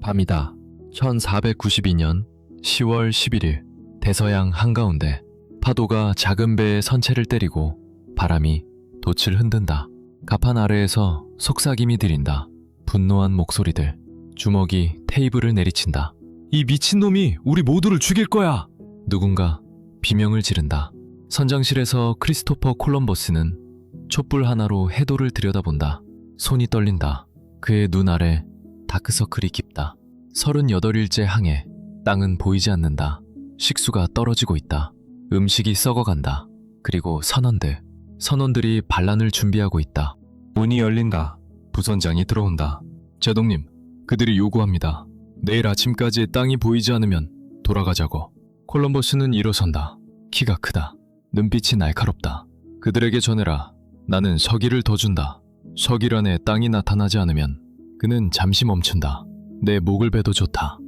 밤이다. 1492년 10월 11일 대서양 한가운데 파도가 작은 배의 선체를 때리고 바람이 돛을 흔든다. 가판 아래에서 속삭임이 들린다. 분노한 목소리들. 주먹이 테이블을 내리친다. 이 미친놈이 우리 모두를 죽일 거야! 누군가 비명을 지른다. 선장실에서 크리스토퍼 콜럼버스는 촛불 하나로 해도를 들여다본다. 손이 떨린다. 그의 눈 아래 다크서클이 깊다. 38일째 항해. 땅은 보이지 않는다. 식수가 떨어지고 있다. 음식이 썩어간다. 그리고 선원들이 반란을 준비하고 있다. 문이 열린다. 부선장이 들어온다. 제동님, 그들이 요구합니다. 내일 아침까지 땅이 보이지 않으면 돌아가자고. 콜럼버스는 일어선다. 키가 크다. 눈빛이 날카롭다. 그들에게 전해라. 나는 서기를 더 준다. 서길 안에 땅이 나타나지 않으면 그는 잠시 멈춘다. 내 목을 베도 좋다.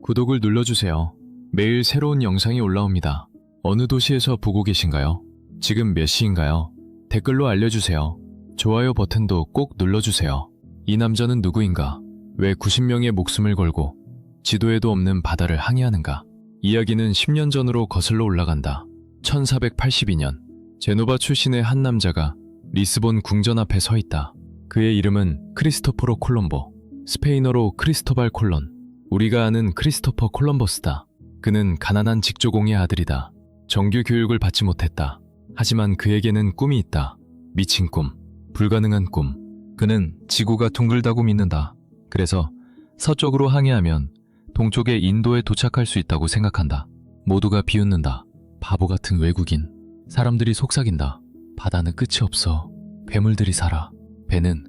구독을 눌러주세요. 매일 새로운 영상이 올라옵니다. 어느 도시에서 보고 계신가요? 지금 몇 시인가요? 댓글로 알려주세요. 좋아요 버튼도 꼭 눌러주세요. 이 남자는 누구인가? 왜 90명의 목숨을 걸고 지도에도 없는 바다를 항해하는가? 이야기는 10년 전으로 거슬러 올라간다. 1482년 제노바 출신의 한 남자가 리스본 궁전 앞에 서 있다. 그의 이름은 크리스토포로 콜롬보, 스페인어로 크리스토발 콜론. 우리가 아는 크리스토퍼 콜럼버스다. 그는 가난한 직조공의 아들이다. 정규 교육을 받지 못했다. 하지만 그에게는 꿈이 있다. 미친 꿈, 불가능한 꿈. 그는 지구가 둥글다고 믿는다. 그래서 서쪽으로 항해하면 동쪽의 인도에 도착할 수 있다고 생각한다. 모두가 비웃는다. 바보 같은 외국인. 사람들이 속삭인다. 바다는 끝이 없어. 괴물들이 살아. 배는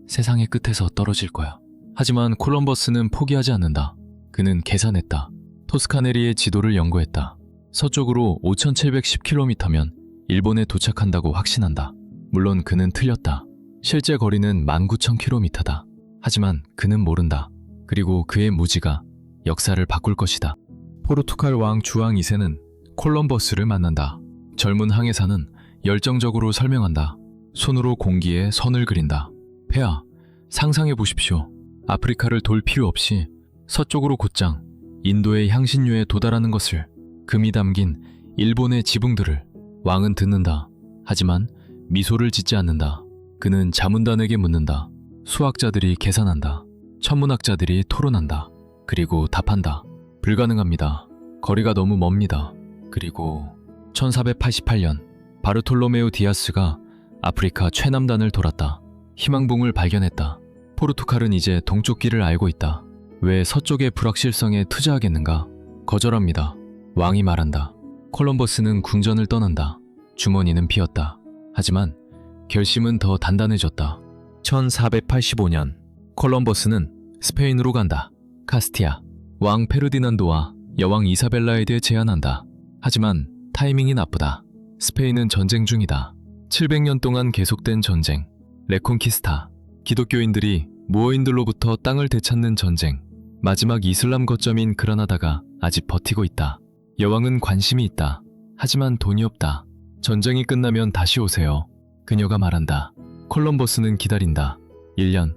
세상의 끝에서 떨어질 거야. 하지만 콜럼버스는 포기하지 않는다. 그는 계산했다. 토스카네리의 지도를 연구했다. 서쪽으로 5710km면 일본에 도착한다고 확신한다. 물론 그는 틀렸다. 실제 거리는 19,000km다. 하지만 그는 모른다. 그리고 그의 무지가 역사를 바꿀 것이다. 포르투갈 왕 주앙 2세는 콜럼버스를 만난다. 젊은 항해사는 열정적으로 설명한다. 손으로 공기에 선을 그린다. 폐하, 상상해 보십시오. 아프리카를 돌 필요 없이 서쪽으로 곧장 인도의 향신료에 도달하는 것을, 금이 담긴 일본의 지붕들을. 왕은 듣는다. 하지만 미소를 짓지 않는다. 그는 자문단에게 묻는다. 수학자들이 계산한다. 천문학자들이 토론한다. 그리고 답한다. 불가능합니다. 거리가 너무 멉니다. 그리고 1488년 바르톨로메우 디아스가 아프리카 최남단을 돌았다. 희망봉을 발견했다. 포르투갈은 이제 동쪽 길을 알고 있다. 왜 서쪽의 불확실성에 투자하겠는가? 거절합니다. 왕이 말한다. 콜럼버스는 궁전을 떠난다. 주머니는 비었다. 하지만 결심은 더 단단해졌다. 1485년 콜럼버스는 스페인으로 간다. 카스티아. 왕 페르디난도와 여왕 이사벨라에 대해 제안한다. 하지만 타이밍이 나쁘다. 스페인은 전쟁 중이다. 700년 동안 계속된 전쟁. 레콘키스타. 기독교인들이 모어인들로부터 땅을 되찾는 전쟁. 마지막 이슬람 거점인 그라나다가 아직 버티고 있다. 여왕은 관심이 있다. 하지만 돈이 없다. 전쟁이 끝나면 다시 오세요. 그녀가 말한다. 콜럼버스는 기다린다. 1년,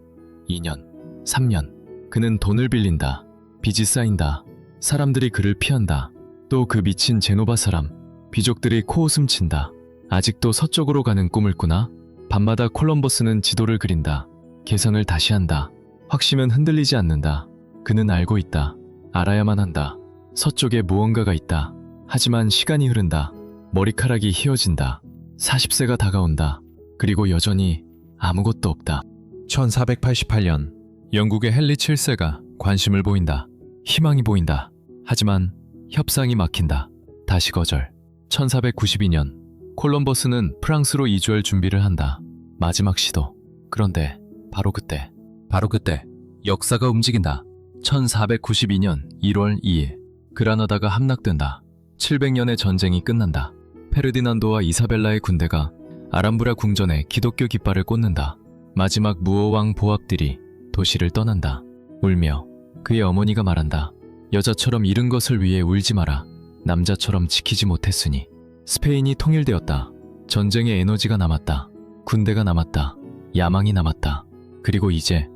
2년, 3년. 그는 돈을 빌린다. 빚이 쌓인다. 사람들이 그를 피한다. 또 그 미친 제노바 사람. 귀족들이 코웃음 친다. 아직도 서쪽으로 가는 꿈을 꾸나? 밤마다 콜럼버스는 지도를 그린다. 계산을 다시 한다. 확신은 흔들리지 않는다. 그는 알고 있다. 알아야만 한다. 서쪽에 무언가가 있다. 하지만 시간이 흐른다. 머리카락이 휘어진다. 40세가 다가온다. 그리고 여전히 아무것도 없다. 1488년 영국의 헨리 7세가 관심을 보인다. 희망이 보인다. 하지만 협상이 막힌다. 다시 거절. 1492년 콜럼버스는 프랑스로 이주할 준비를 한다. 마지막 시도. 그런데 바로 그때 역사가 움직인다. 1492년 1월 2일 그라나다가 함락된다. 700년의 전쟁이 끝난다. 페르디난도와 이사벨라의 군대가 아람브라 궁전에 기독교 깃발을 꽂는다. 마지막 무어왕 보합들이 도시를 떠난다. 울며 그의 어머니가 말한다. 여자처럼 잃은 것을 위해 울지 마라. 남자처럼 지키지 못했으니. 스페인이 통일되었다. 전쟁의 에너지가 남았다. 군대가 남았다. 야망이 남았다. 그리고 이제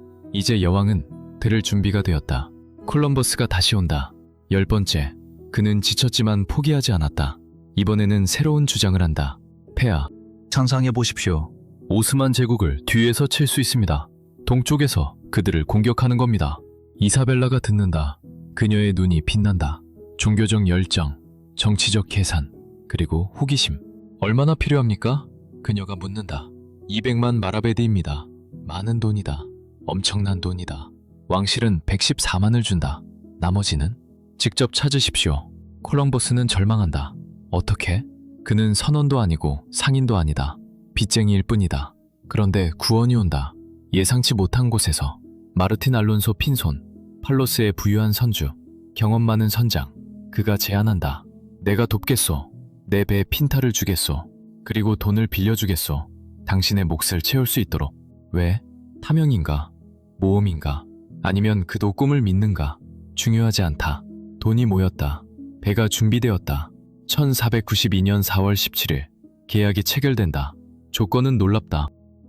여왕은 들을 준비가 되었다. 콜럼버스가 다시 온다. 10번째. 그는 지쳤지만 포기하지 않았다. 이번에는 새로운 주장을 한다. 폐하, 상상해 보십시오. 오스만 제국을 뒤에서 칠 수 있습니다. 동쪽에서 그들을 공격하는 겁니다. 이사벨라가 듣는다. 그녀의 눈이 빛난다. 종교적 열정, 정치적 계산, 그리고 호기심. 얼마나 필요합니까? 그녀가 묻는다. 200만 마라베디입니다. 많은 돈이다. 엄청난 돈이다. 왕실은 114만을 준다. 나머지는? 직접 찾으십시오. 콜럼버스는 절망한다. 어떻게? 그는 선원도 아니고 상인도 아니다. 빚쟁이일 뿐이다. 그런데 구원이 온다. 예상치 못한 곳에서. 마르틴 알론소 핀손, 팔로스의 부유한 선주, 경험 많은 선장. 그가 제안한다. 내가 돕겠소. 내 배에 핀타를 주겠소. 그리고 돈을 빌려주겠소. 당신의 몫을 채울 수 있도록. 왜? 탐욕인가? 모험인가? 아니면 그도 꿈을 믿는가? 중요하지 않다. 돈이 모였다. 배가 준비되었다. 1492년 4월 17일 계약이 체결된다. 조건은 놀랍다.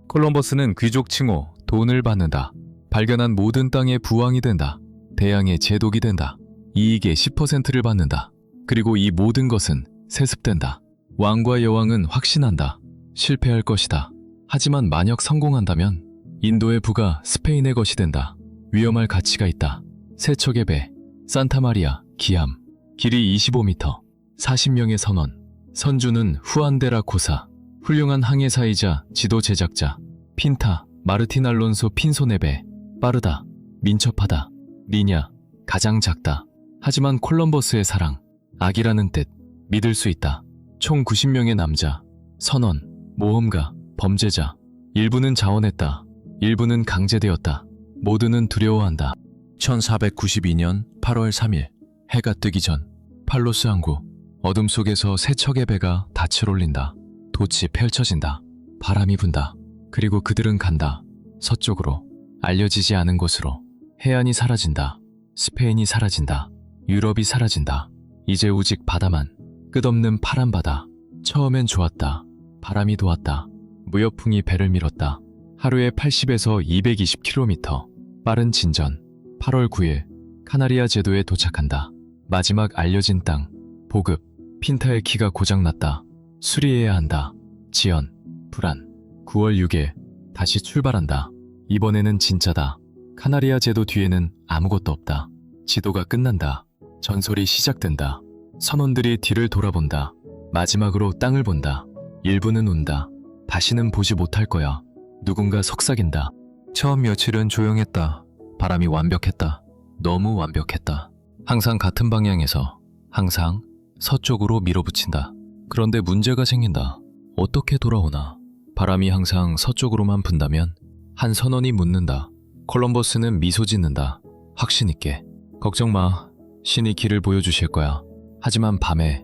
콜럼버스는 귀족 칭호, 돈을 받는다. 발견한 모든 땅의 부왕이 된다. 대양의 제독이 된다. 이익의 10%를 받는다. 그리고 이 모든 것은 세습된다. 왕과 여왕은 확신한다. 실패할 것이다. 하지만 만약 성공한다면 인도의 부가 스페인의 것이 된다. 위험할 가치가 있다. 세 척의 배, 산타마리아, 기암, 길이 25m, 40명의 선원, 선주는 후안데라 코사, 훌륭한 항해사이자 지도 제작자, 핀타, 마르틴 알론소 핀손의 배, 빠르다, 민첩하다, 리냐, 가장 작다. 하지만 콜럼버스의 사랑, 악이라는 뜻, 믿을 수 있다. 총 90명의 남자, 선원, 모험가, 범죄자. 일부는 자원했다. 일부는 강제되었다. 모두는 두려워한다. 1492년 8월 3일 해가 뜨기 전 팔로스 항구. 어둠 속에서 세 척의 배가 닻을 올린다. 돛이 펼쳐진다. 바람이 분다. 그리고 그들은 간다. 서쪽으로. 알려지지 않은 곳으로. 해안이 사라진다. 스페인이 사라진다. 유럽이 사라진다. 이제 오직 바다만. 끝없는 파란 바다. 처음엔 좋았다. 바람이 도왔다. 무역풍이 배를 밀었다. 하루에 80에서 220km. 빠른 진전. 8월 9일 카나리아 제도에 도착한다. 마지막 알려진 땅. 보급. 핀타의 키가 고장났다. 수리해야 한다. 지연. 불안. 9월 6일 다시 출발한다. 이번에는 진짜다. 카나리아 제도 뒤에는 아무것도 없다. 지도가 끝난다. 전설이 시작된다. 선원들이 뒤를 돌아본다. 마지막으로 땅을 본다. 일부는 운다. 다시는 보지 못할 거야. 누군가 속삭인다. 처음 며칠은 조용했다. 바람이 완벽했다. 너무 완벽했다. 항상 같은 방향에서, 항상 서쪽으로 밀어붙인다. 그런데 문제가 생긴다. 어떻게 돌아오나? 바람이 항상 서쪽으로만 분다면 한 선원이 묻는다. 콜럼버스는 미소 짓는다. 확신 있게. 걱정 마. 신이 길을 보여주실 거야. 하지만 밤에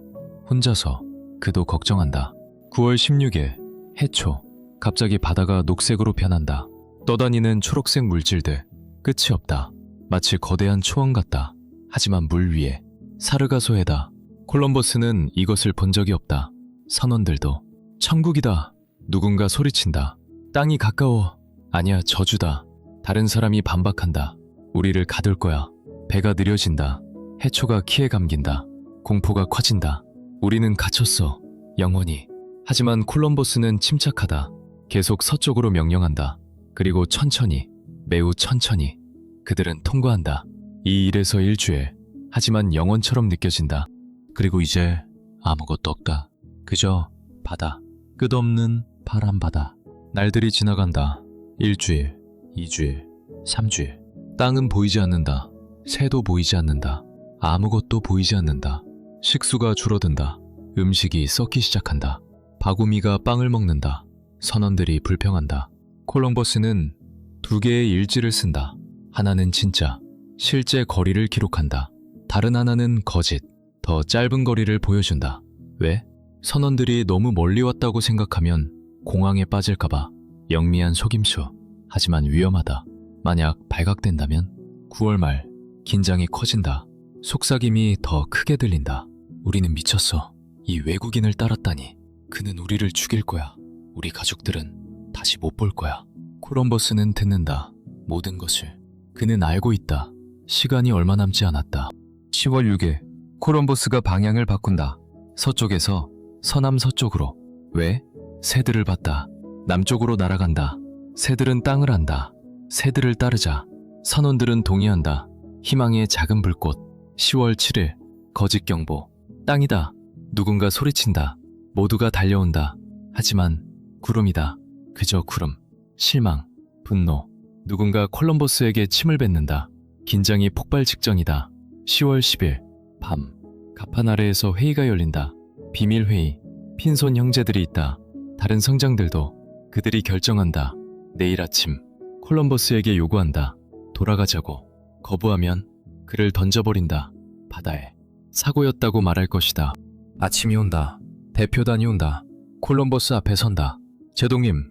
혼자서 그도 걱정한다. 9월 16일 해초. 갑자기 바다가 녹색으로 변한다. 떠다니는 초록색 물질들. 끝이 없다. 마치 거대한 초원 같다. 하지만 물 위에 사르가소해다. 콜럼버스는 이것을 본 적이 없다. 선원들도. 천국이다. 누군가 소리친다. 땅이 가까워. 아니야, 저주다. 다른 사람이 반박한다. 우리를 가둘 거야. 배가 느려진다. 해초가 키에 감긴다. 공포가 커진다. 우리는 갇혔어. 영원히. 하지만 콜럼버스는 침착하다. 계속 서쪽으로 명령한다. 그리고 천천히, 매우 천천히 그들은 통과한다. 이 일에서 일주일. 하지만 영원처럼 느껴진다. 그리고 이제 아무것도 없다. 그저 바다. 끝없는 파란 바다. 날들이 지나간다. 일주일, 2주일, 3주일. 땅은 보이지 않는다. 새도 보이지 않는다. 아무것도 보이지 않는다. 식수가 줄어든다. 음식이 썩기 시작한다. 바구미가 빵을 먹는다. 선원들이 불평한다. 콜럼버스는 2개의 일지를 쓴다. 하나는 진짜, 실제 거리를 기록한다. 다른 하나는 거짓, 더 짧은 거리를 보여준다. 왜? 선원들이 너무 멀리 왔다고 생각하면 공황에 빠질까봐. 영미한 속임수. 하지만 위험하다. 만약 발각된다면 9월 말 긴장이 커진다. 속삭임이 더 크게 들린다. 우리는 미쳤어. 이 외국인을 따랐다니. 그는 우리를 죽일 거야. 우리 가족들은 다시 못 볼 거야. 콜럼버스는 듣는다. 모든 것을. 그는 알고 있다. 시간이 얼마 남지 않았다. 10월 6일, 콜럼버스가 방향을 바꾼다. 서쪽에서 서남서쪽으로. 왜? 새들을 봤다. 남쪽으로 날아간다. 새들은 땅을 안다. 새들을 따르자. 선원들은 동의한다. 희망의 작은 불꽃. 10월 7일, 거짓경보. 땅이다. 누군가 소리친다. 모두가 달려온다. 하지만 구름이다. 그저 구름. 실망, 분노. 누군가 콜럼버스에게 침을 뱉는다. 긴장이 폭발 직전이다. 10월 10일, 밤. 가판 아래에서 회의가 열린다. 비밀회의. 핀손 형제들이 있다. 다른 성장들도. 그들이 결정한다. 내일 아침 콜럼버스에게 요구한다. 돌아가자고. 거부하면 그를 던져버린다. 바다에. 사고였다고 말할 것이다. 아침이 온다. 대표단이 온다. 콜럼버스 앞에 선다. 제동님,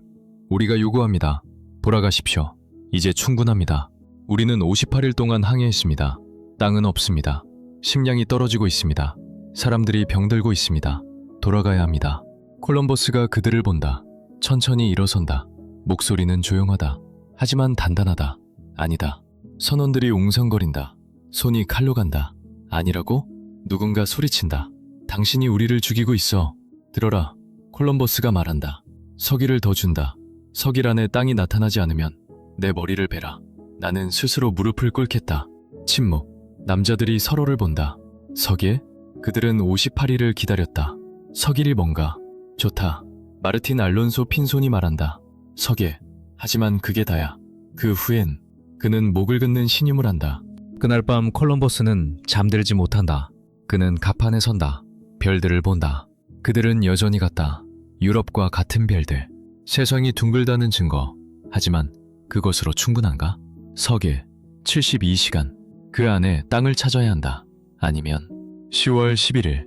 우리가 요구합니다. 돌아가십시오. 이제 충분합니다. 우리는 58일 동안 항해했습니다. 땅은 없습니다. 식량이 떨어지고 있습니다. 사람들이 병들고 있습니다. 돌아가야 합니다. 콜럼버스가 그들을 본다. 천천히 일어선다. 목소리는 조용하다. 하지만 단단하다. 아니다. 선원들이 웅성거린다. 손이 칼로 간다. 아니라고? 누군가 소리친다. 당신이 우리를 죽이고 있어. 들어라. 콜럼버스가 말한다. 서기를 더 준다. 서길 안에 땅이 나타나지 않으면 내 머리를 베라. 나는 스스로 무릎을 꿇겠다. 침묵. 남자들이 서로를 본다. 서길? 그들은 58일을 기다렸다. 서길이 뭔가? 좋다. 마르틴 알론소 핀손이 말한다. 서길. 하지만 그게 다야. 그 후엔 그는 목을 긋는 신임을 한다. 그날 밤 콜럼버스는 잠들지 못한다. 그는 가판에 선다. 별들을 본다. 그들은 여전히 같다. 유럽과 같은 별들. 세상이 둥글다는 증거. 하지만 그것으로 충분한가? 서길. 72시간. 그 안에 땅을 찾아야 한다. 아니면 10월 11일.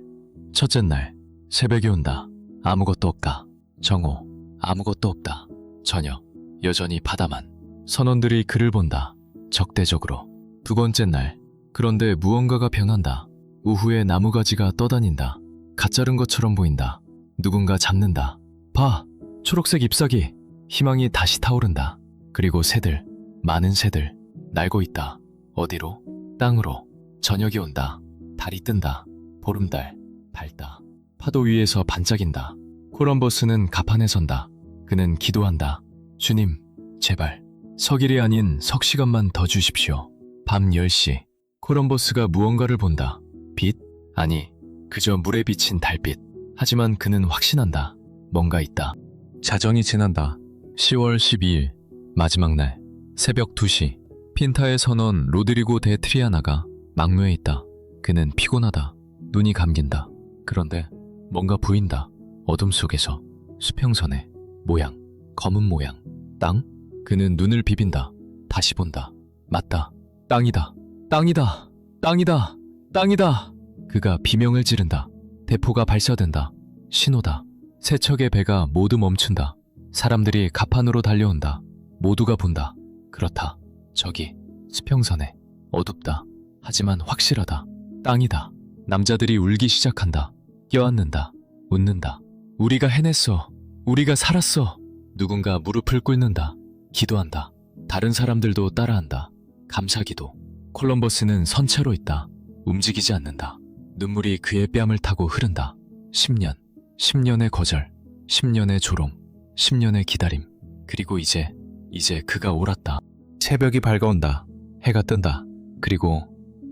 첫째 날. 새벽이 온다. 아무것도 없다. 정오. 아무것도 없다. 저녁. 여전히 바다만. 선원들이 그를 본다. 적대적으로. 두 번째 날. 그런데 무언가가 변한다. 우후에 나무가지가 떠다닌다. 가짜른 것처럼 보인다. 누군가 잡는다. 봐! 초록색 잎사귀! 희망이 다시 타오른다. 그리고 새들, 많은 새들, 날고 있다. 어디로? 땅으로. 저녁이 온다. 달이 뜬다. 보름달, 밝다. 파도 위에서 반짝인다. 콜럼버스는 가판에 선다. 그는 기도한다. 주님, 제발 서길이 아닌 석시간만 더 주십시오. 밤 10시. 콜럼버스가 무언가를 본다. 빛? 아니, 그저 물에 비친 달빛. 하지만 그는 확신한다. 뭔가 있다. 자정이 지난다. 10월 12일 마지막 날 새벽 2시. 핀타의 선원 로드리고 데 트리아나가 막묘에 있다. 그는 피곤하다. 눈이 감긴다. 그런데 뭔가 보인다. 어둠 속에서. 수평선의 모양. 검은 모양. 땅? 그는 눈을 비빈다. 다시 본다. 맞다. 땅이다. 땅이다. 땅이다. 땅이다. 그가 비명을 지른다. 대포가 발사된다. 신호다. 세 척의 배가 모두 멈춘다. 사람들이 가판으로 달려온다. 모두가 본다. 그렇다. 저기 수평선에 어둡다. 하지만 확실하다. 땅이다. 남자들이 울기 시작한다. 껴안는다. 웃는다. 우리가 해냈어. 우리가 살았어. 누군가 무릎을 꿇는다. 기도한다. 다른 사람들도 따라한다. 감사기도. 콜럼버스는 선체로 있다. 움직이지 않는다. 눈물이 그의 뺨을 타고 흐른다. 10년. 10년의 거절. 10년의 조롱. 10년의 기다림. 그리고 이제 그가 옳았다. 새벽이 밝아온다. 해가 뜬다. 그리고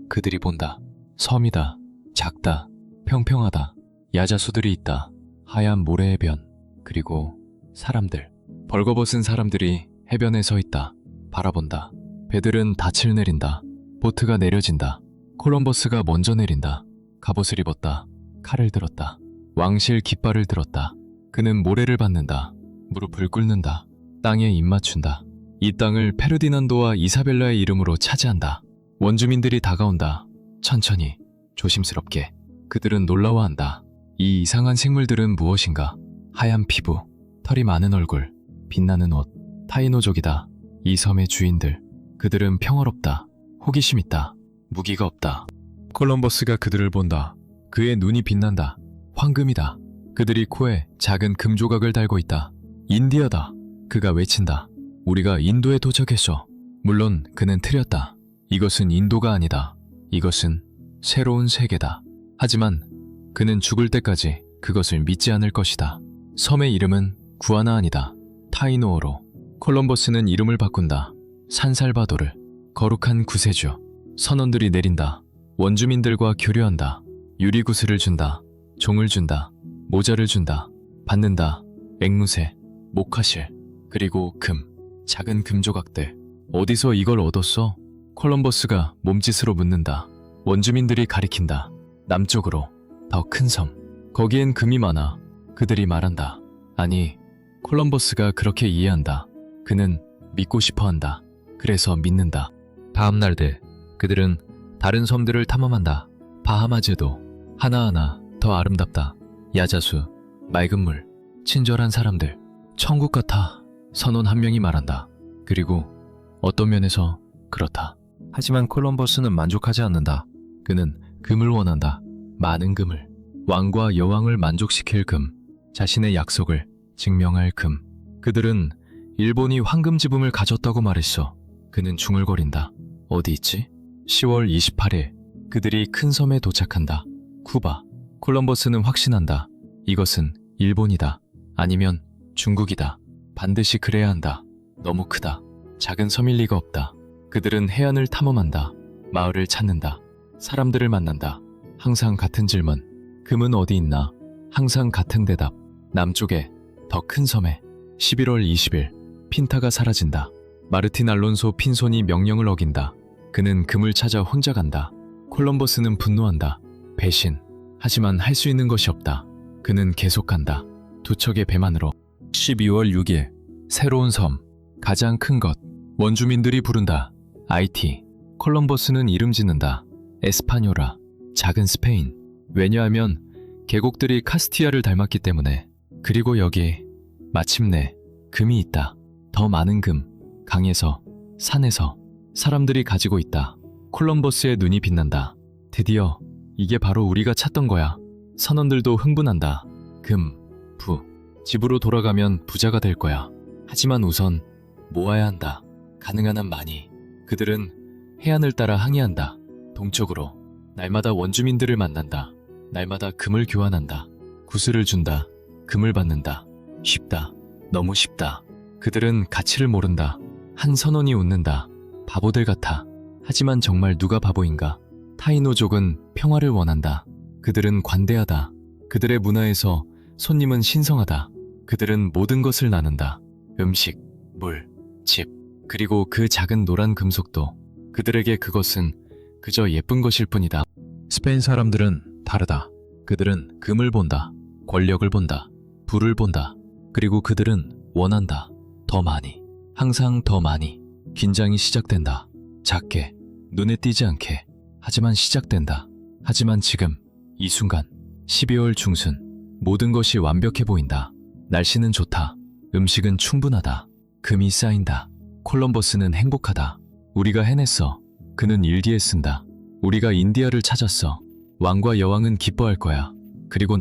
그들이 본다. 섬이다. 작다. 평평하다. 야자수들이 있다. 하얀 모래의 변. 그리고 사람들. 벌거벗은 사람들이 해변에 서 있다. 바라본다. 배들은 닻을 내린다. 보트가 내려진다. 콜럼버스가 먼저 내린다. 갑옷을 입었다. 칼을 들었다. 왕실 깃발을 들었다. 그는 모래를 밟는다. 무릎을 꿇는다. 땅에 입 맞춘다. 이 땅을 페르디난도와 이사벨라의 이름으로 차지한다. 원주민들이 다가온다. 천천히, 조심스럽게. 그들은 놀라워한다. 이 이상한 생물들은 무엇인가? 하얀 피부, 털이 많은 얼굴, 빛나는 옷. 타이노족이다. 이 섬의 주인들. 그들은 평화롭다. 호기심 있다. 무기가 없다. 콜럼버스가 그들을 본다. 그의 눈이 빛난다. 황금이다. 그들이 코에 작은 금조각을 달고 있다. 인디아다. 그가 외친다. 우리가 인도에 도착했어. 물론 그는 틀렸다. 이것은 인도가 아니다. 이것은 새로운 세계다. 하지만 그는 죽을 때까지 그것을 믿지 않을 것이다. 섬의 이름은 구아나 아니다. 타이노어로. 콜럼버스는 이름을 바꾼다. 산살바도르. 거룩한 구세주. 선원들이 내린다. 원주민들과 교류한다. 유리구슬을 준다. 종을 준다. 모자를 준다. 받는다. 앵무새, 목화실, 그리고 금. 작은 금조각들. 어디서 이걸 얻었어? 콜럼버스가 몸짓으로 묻는다. 원주민들이 가리킨다. 남쪽으로. 더 큰 섬. 거기엔 금이 많아. 그들이 말한다. 아니, 콜럼버스가 그렇게 이해한다. 그는 믿고 싶어한다. 그래서 믿는다. 다음 날들 그들은 다른 섬들을 탐험한다. 바하마즈도 하나하나 더 아름답다. 야자수, 맑은 물, 친절한 사람들. 천국 같아. 선원 한 명이 말한다. 그리고 어떤 면에서 그렇다. 하지만 콜럼버스는 만족하지 않는다. 그는 금을 원한다. 많은 금을. 왕과 여왕을 만족시킬 금. 자신의 약속을 증명할 금. 그들은 일본이 황금 지붕을 가졌다고 말했어. 그는 중얼거린다. 어디 있지? 10월 28일 그들이 큰 섬에 도착한다. 쿠바. 콜럼버스는 확신한다. 이것은 일본이다. 아니면 중국이다. 반드시 그래야 한다. 너무 크다. 작은 섬일 리가 없다. 그들은 해안을 탐험한다. 마을을 찾는다. 사람들을 만난다. 항상 같은 질문. 금은 어디 있나? 항상 같은 대답. 남쪽에 더 큰 섬에. 11월 20일 핀타가 사라진다. 마르틴 알론소 핀손이 명령을 어긴다. 그는 금을 찾아 혼자 간다. 콜럼버스는 분노한다. 배신. 하지만 할 수 있는 것이 없다. 그는 계속 간다. 두 척의 배만으로. 12월 6일 새로운 섬. 가장 큰 것. 원주민들이 부른다. 아이티. 콜럼버스는 이름 짓는다. 에스파뇰라. 작은 스페인. 왜냐하면 계곡들이 카스티아를 닮았기 때문에. 그리고 여기 마침내 금이 있다. 더 많은 금. 강에서, 산에서 사람들이 가지고 있다. 콜럼버스의 눈이 빛난다. 드디어 이게 바로 우리가 찾던 거야. 선원들도 흥분한다. 금, 부. 집으로 돌아가면 부자가 될 거야. 하지만 우선 모아야 한다. 가능한 한 많이. 그들은 해안을 따라 항해한다. 동쪽으로. 날마다 원주민들을 만난다. 날마다 금을 교환한다. 구슬을 준다. 금을 받는다. 쉽다. 너무 쉽다. 그들은 가치를 모른다. 한 선원이 웃는다. 바보들 같아. 하지만 정말 누가 바보인가? 타이노족은 평화를 원한다. 그들은 관대하다. 그들의 문화에서 손님은 신성하다. 그들은 모든 것을 나눈다. 음식, 물, 집, 그리고 그 작은 노란 금속도. 그들에게 그것은 그저 예쁜 것일 뿐이다. 스페인 사람들은 다르다. 그들은 금을 본다. 권력을 본다. 부를 본다. 그리고 그들은 원한다. 더 많이. 항상 더 많이. 긴장이 시작된다. 작게. 눈에 띄지 않게. 하지만 시작된다. 하지만 지금 이 순간 12월 중순 모든 것이 완벽해 보인다. 날씨는 좋다. 음식은 충분하다. 금이 쌓인다. 콜럼버스는 행복하다. 우리가 해냈어. 그는 일기에 쓴다. 우리가 인디아를 찾았어. 왕과 여왕은 기뻐할 거야. 그리고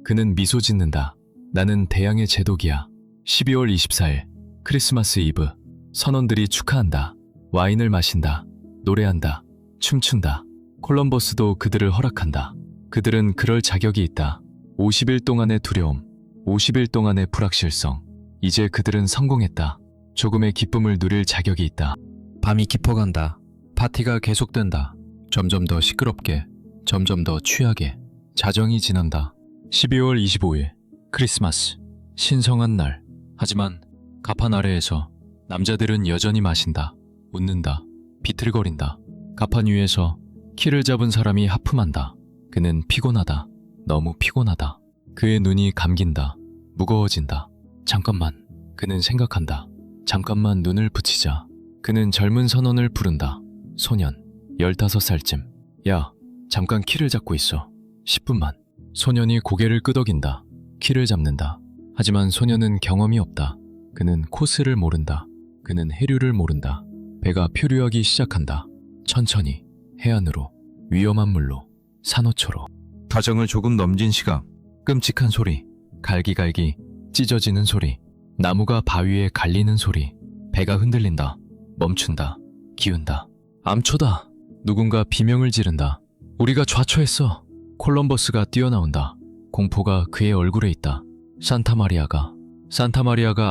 그는 미소 짓는다. 나는 대양의 제독이야. 12월 24일 크리스마스 이브. 선원들이 축하한다. 와인을 마신다. 노래한다. 춤춘다. 콜럼버스도 그들을 허락한다. 그들은 그럴 자격이 있다. 50일 동안의 두려움. 50일 동안의 불확실성. 이제 그들은 성공했다. 조금의 기쁨을 누릴 자격이 있다. 밤이 깊어간다. 파티가 계속된다. 점점 더 시끄럽게. 점점 더 취하게. 자정이 지난다. 12월 25일 크리스마스. 신성한 날. 하지만 가판 아래에서 남자들은 여전히 마신다. 웃는다. 비틀거린다. 가판 위에서 키를 잡은 사람이 하품한다. 그는 피곤하다. 너무 피곤하다. 그의 눈이 감긴다. 무거워진다. 잠깐만. 그는 생각한다. 잠깐만 눈을 붙이자. 그는 젊은 선원을 부른다. 소년. 15살쯤. 야, 잠깐 키를 잡고 있어. 10분만. 소년이 고개를 끄덕인다. 키를 잡는다. 하지만 소년은 경험이 없다. 그는 코스를 모른다. 그는 해류를 모른다. 배가 표류하기 시작한다. 천천히. 해안으로. 위험한 물로. 산호초로. 가정을 조금 넘진 시각. 끔찍한 소리. 갈기갈기. 찢어지는 소리. 나무가 바위에 갈리는 소리. 배가 흔들린다. 멈춘다. 기운다. 암초다. 누군가 비명을 지른다. 우리가 좌초했어. 콜럼버스가 뛰어나온다. 공포가 그의 얼굴에 있다. 산타마리아가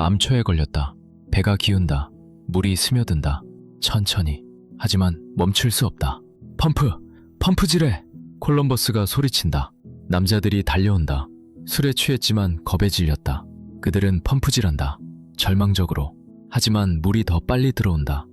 암초에 걸렸다. 배가 기운다. 물이 스며든다. 천천히. 하지만 멈출 수 없다. 펌프질해! 콜럼버스가 소리친다. 남자들이 달려온다. 술에 취했지만 겁에 질렸다. 그들은 펌프질한다. 절망적으로. 하지만 물이 더 빨리 들어온다.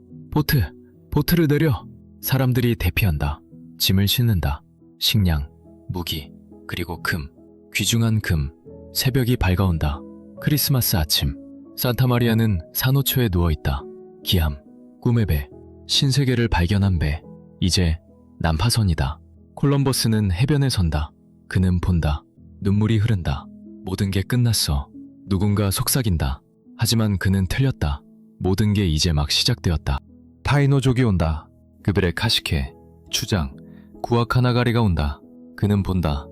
보트를 내려! 사람들이 대피한다. 짐을 싣는다. 식량, 무기, 그리고 금. 귀중한 금. 새벽이 밝아온다. 크리스마스 아침. 산타마리아는 산호초에 누워있다. 기암, 꿈의 배, 신세계를 발견한 배. 이제 난파선이다. 콜럼버스는 해변에 선다. 그는 본다. 눈물이 흐른다. 모든 게 끝났어. 누군가 속삭인다. 하지만 그는 틀렸다. 모든 게 이제 막 시작되었다. 타이노족이 온다. 그들의 카시케, 추장, 구아카나가리가 온다. 그는 본다.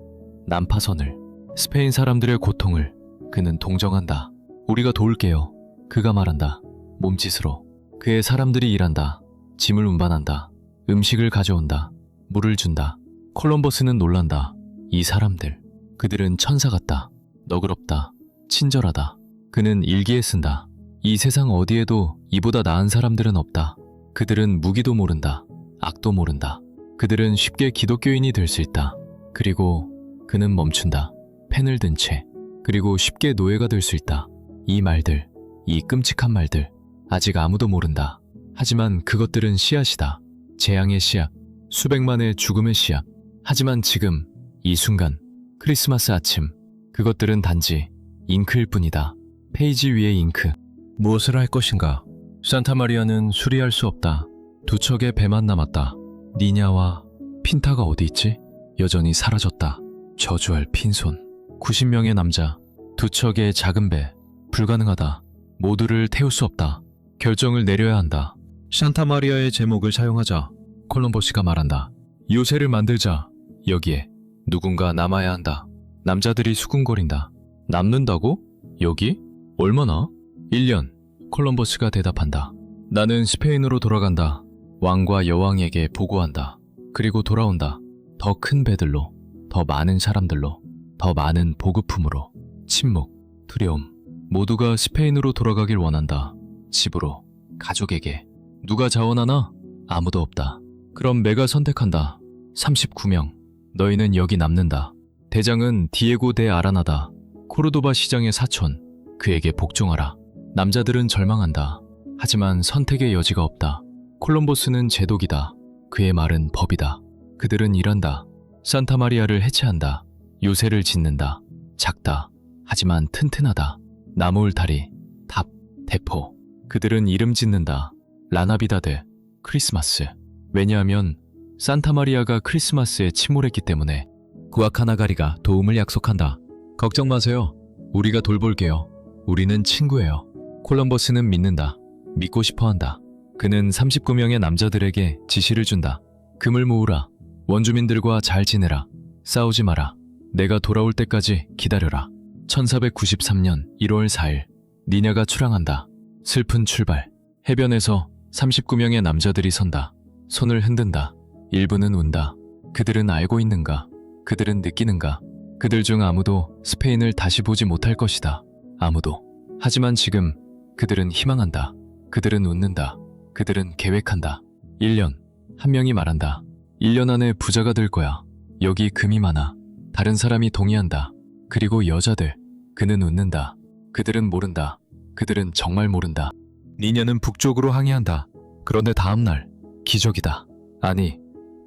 난파선을, 스페인 사람들의 고통을. 그는 동정한다. 우리가 도울게요. 그가 말한다. 몸짓으로. 그의 사람들이 일한다. 짐을 운반한다. 음식을 가져온다. 물을 준다. 콜럼버스는 놀란다. 이 사람들. 그들은 천사 같다. 너그럽다. 친절하다. 그는 일기에 쓴다. 이 세상 어디에도 이보다 나은 사람들은 없다. 그들은 무기도 모른다. 악도 모른다. 그들은 쉽게 기독교인이 될 수 있다. 그리고 그는 멈춘다. 펜을 든 채. 그리고 쉽게 노예가 될 수 있다. 이 말들, 이 끔찍한 말들. 아직 아무도 모른다. 하지만 그것들은 씨앗이다. 재앙의 씨앗, 수백만의 죽음의 씨앗. 하지만 지금, 이 순간, 크리스마스 아침, 그것들은 단지 잉크일 뿐이다. 페이지 위의 잉크. 무엇을 할 것인가? 산타마리아는 수리할 수 없다. 두 척의 배만 남았다. 니냐와 핀타가 어디 있지? 여전히 사라졌다. 저주할 핀손. 90명의 남자, 두 척의 작은 배. 불가능하다. 모두를 태울 수 없다. 결정을 내려야 한다. 산타마리아의 제목을 사용하자. 콜럼버스가 말한다. 요새를 만들자. 여기에 누군가 남아야 한다. 남자들이 수군거린다. 남는다고? 여기? 얼마나? 1년. 콜럼버스가 대답한다. 나는 스페인으로 돌아간다. 왕과 여왕에게 보고한다. 그리고 돌아온다. 더 큰 배들로, 더 많은 사람들로, 더 많은 보급품으로. 침묵, 두려움. 모두가 스페인으로 돌아가길 원한다. 집으로, 가족에게. 누가 자원하나? 아무도 없다. 그럼 내가 선택한다. 39명. 너희는 여기 남는다. 대장은 디에고 데 아라나다. 코르도바 시장의 사촌. 그에게 복종하라. 남자들은 절망한다. 하지만 선택의 여지가 없다. 콜럼버스는 제독이다. 그의 말은 법이다. 그들은 일한다. 산타마리아를 해체한다. 요새를 짓는다. 작다. 하지만 튼튼하다. 나무 울타리, 탑, 대포. 그들은 이름 짓는다. 라나비다드, 크리스마스. 왜냐하면 산타마리아가 크리스마스에 침몰했기 때문에. 구아카나가리가 도움을 약속한다. 걱정 마세요. 우리가 돌볼게요. 우리는 친구예요. 콜럼버스는 믿는다. 믿고 싶어한다. 그는 39명의 남자들에게 지시를 준다. 금을 모으라. 원주민들과 잘 지내라. 싸우지 마라. 내가 돌아올 때까지 기다려라. 1493년 1월 4일 니냐가 출항한다. 슬픈 출발. 해변에서 39명의 남자들이 선다. 손을 흔든다. 일부는 운다. 그들은 알고 있는가? 그들은 느끼는가? 그들 중 아무도 스페인을 다시 보지 못할 것이다. 아무도. 하지만 지금 그들은 희망한다. 그들은 웃는다. 그들은 계획한다. 1년. 한 명이 말한다. 1년 안에 부자가 될 거야. 여기 금이 많아. 다른 사람이 동의한다. 그리고 여자들. 그는 웃는다. 그들은 모른다. 그들은 정말 모른다. 니냐는 북쪽으로 항해한다. 그런데 다음날 기적이다. 아니,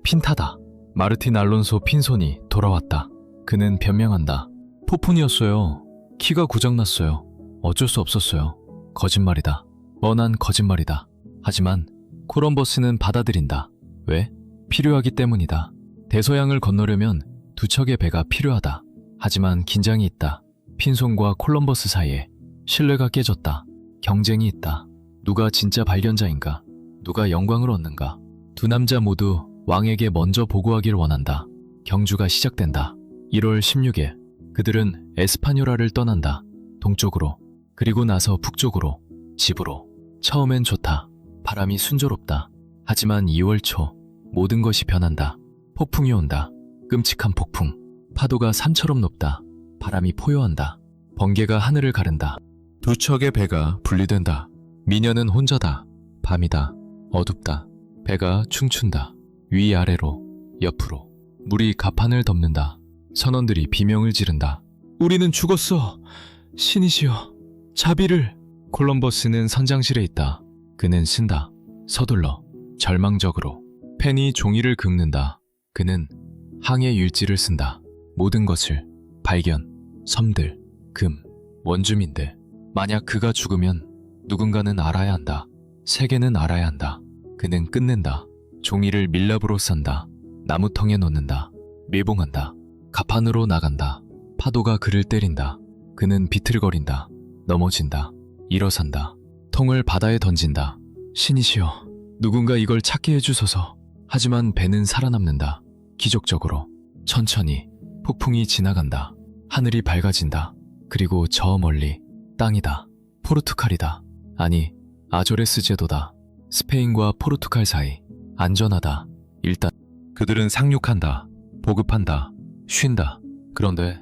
핀타다. 마르틴 알론소 핀손이 돌아왔다. 그는 변명한다. 폭풍이었어요. 키가 고장났어요. 어쩔 수 없었어요. 거짓말이다. 뻔한 거짓말이다. 하지만 콜럼버스는 받아들인다. 왜? 필요하기 때문이다. 대서양을 건너려면 두 척의 배가 필요하다. 하지만 긴장이 있다. 핀손과 콜럼버스 사이에 신뢰가 깨졌다. 경쟁이 있다. 누가 진짜 발견자인가? 누가 영광을 얻는가? 두 남자 모두 왕에게 먼저 보고하길 원한다. 경주가 시작된다. 1월 16일 그들은 에스파뇰라를 떠난다. 동쪽으로. 그리고 나서 북쪽으로. 집으로. 처음엔 좋다. 바람이 순조롭다. 하지만 2월 초 모든 것이 변한다. 폭풍이 온다. 끔찍한 폭풍. 파도가 산처럼 높다. 바람이 포효한다. 번개가 하늘을 가른다. 두 척의 배가 분리된다. 미녀는 혼자다. 밤이다. 어둡다. 배가 춤춘다. 위아래로, 옆으로. 물이 갑판을 덮는다. 선원들이 비명을 지른다. 우리는 죽었어. 신이시여. 자비를. 콜럼버스는 선장실에 있다. 그는 쓴다. 서둘러. 절망적으로. 펜이 종이를 긁는다. 그는 항해 일지를 쓴다. 모든 것을. 발견. 섬들. 금. 원주민들. 만약 그가 죽으면 누군가는 알아야 한다. 세계는 알아야 한다. 그는 끝낸다. 종이를 밀랍으로 싼다. 나무통에 넣는다. 밀봉한다. 갑판으로 나간다. 파도가 그를 때린다. 그는 비틀거린다. 넘어진다. 일어선다. 통을 바다에 던진다. 신이시여, 누군가 이걸 찾게 해주소서. 하지만 배는 살아남는다. 기적적으로. 천천히. 폭풍이 지나간다. 하늘이 밝아진다. 그리고 저 멀리 땅이다. 포르투갈이다. 아니, 아조레스 제도다. 스페인과 포르투갈 사이. 안전하다. 일단 그들은 상륙한다. 보급한다. 쉰다. 그런데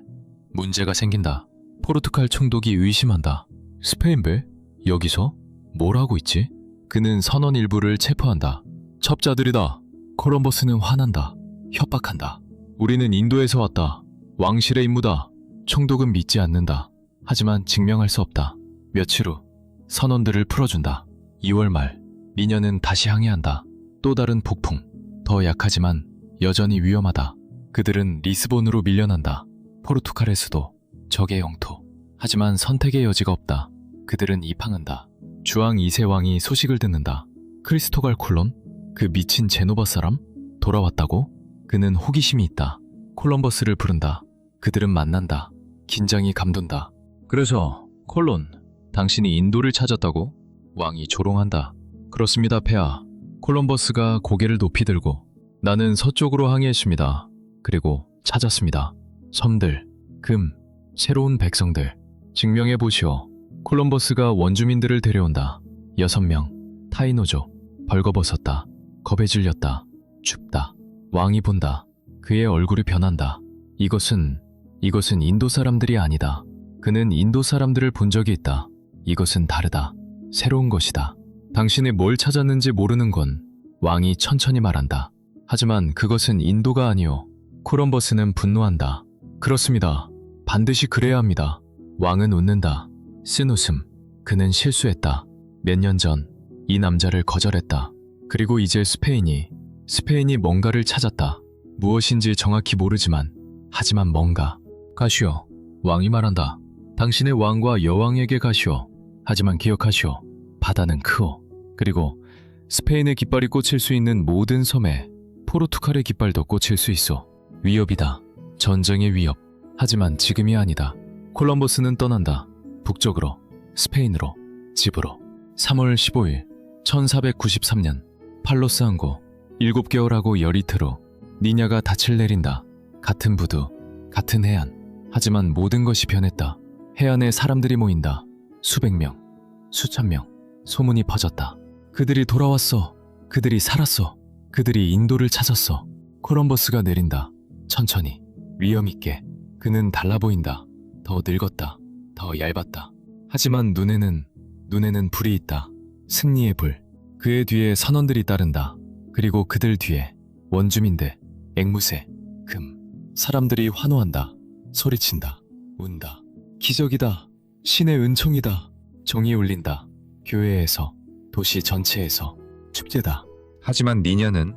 문제가 생긴다. 포르투갈 총독이 의심한다. 스페인 배? 여기서? 뭘 하고 있지? 그는 선원 일부를 체포한다. 첩자들이다. 콜럼버스는 화난다. 협박한다. 우리는 인도에서 왔다. 왕실의 임무다. 총독은 믿지 않는다. 하지만 증명할 수 없다. 며칠 후 선원들을 풀어준다. 2월 말 미녀는 다시 항해한다. 또 다른 폭풍. 더 약하지만 여전히 위험하다. 그들은 리스본으로 밀려난다. 포르투갈의 수도. 적의 영토. 하지만 선택의 여지가 없다. 그들은 입항한다. 주왕 2세 왕이 소식을 듣는다. 크리스토갈 콜론? 그 미친 제노바 사람? 돌아왔다고? 그는 호기심이 있다. 콜럼버스를 부른다. 그들은 만난다. 긴장이 감돈다. 그래서 콜론, 당신이 인도를 찾았다고? 왕이 조롱한다. 그렇습니다, 폐하. 콜럼버스가 고개를 높이 들고 나는 서쪽으로 항해했습니다. 그리고 찾았습니다. 섬들, 금, 새로운 백성들. 증명해 보시오. 콜럼버스가 원주민들을 데려온다. 6명. 타이노족. 벌거벗었다. 겁에 질렸다. 춥다. 왕이 본다. 그의 얼굴이 변한다. 이것은 인도 사람들이 아니다. 그는 인도 사람들을 본 적이 있다. 이것은 다르다. 새로운 것이다. 당신이 뭘 찾았는지 모르는 건 왕이 천천히 말한다. 하지만 그것은 인도가 아니오. 콜럼버스는 분노한다. 그렇습니다. 반드시 그래야 합니다. 왕은 웃는다. 쓴 웃음. 그는 실수했다. 몇 년 전 이 남자를 거절했다. 그리고 이제 스페인이 뭔가를 찾았다. 무엇인지 정확히 모르지만 하지만 뭔가. 가시오. 왕이 말한다. 당신의 왕과 여왕에게 가시오. 하지만 기억하시오. 바다는 크오. 그리고 스페인의 깃발이 꽂힐 수 있는 모든 섬에 포르투갈의 깃발도 꽂힐 수 있어. 위협이다. 전쟁의 위협. 하지만 지금이 아니다. 콜럼버스는 떠난다. 북쪽으로. 스페인으로. 집으로. 3월 15일 1493년 팔로스 항구. 7개월하고 열이틀 후 니냐가 닻을 내린다. 같은 부두, 같은 해안. 하지만 모든 것이 변했다. 해안에 사람들이 모인다. 수백 명, 수천 명. 소문이 퍼졌다. 그들이 돌아왔어. 그들이 살았어. 그들이 인도를 찾았어. 콜럼버스가 내린다. 천천히, 위험 있게. 그는 달라 보인다. 더 늙었다. 더 얇았다. 하지만 눈에는 불이 있다. 승리의 불. 그의 뒤에 선원들이 따른다. 그리고 그들 뒤에 원주민들, 앵무새, 금. 사람들이 환호한다. 소리친다. 운다. 기적이다. 신의 은총이다. 종이 울린다. 교회에서, 도시 전체에서. 축제다. 하지만 니녀는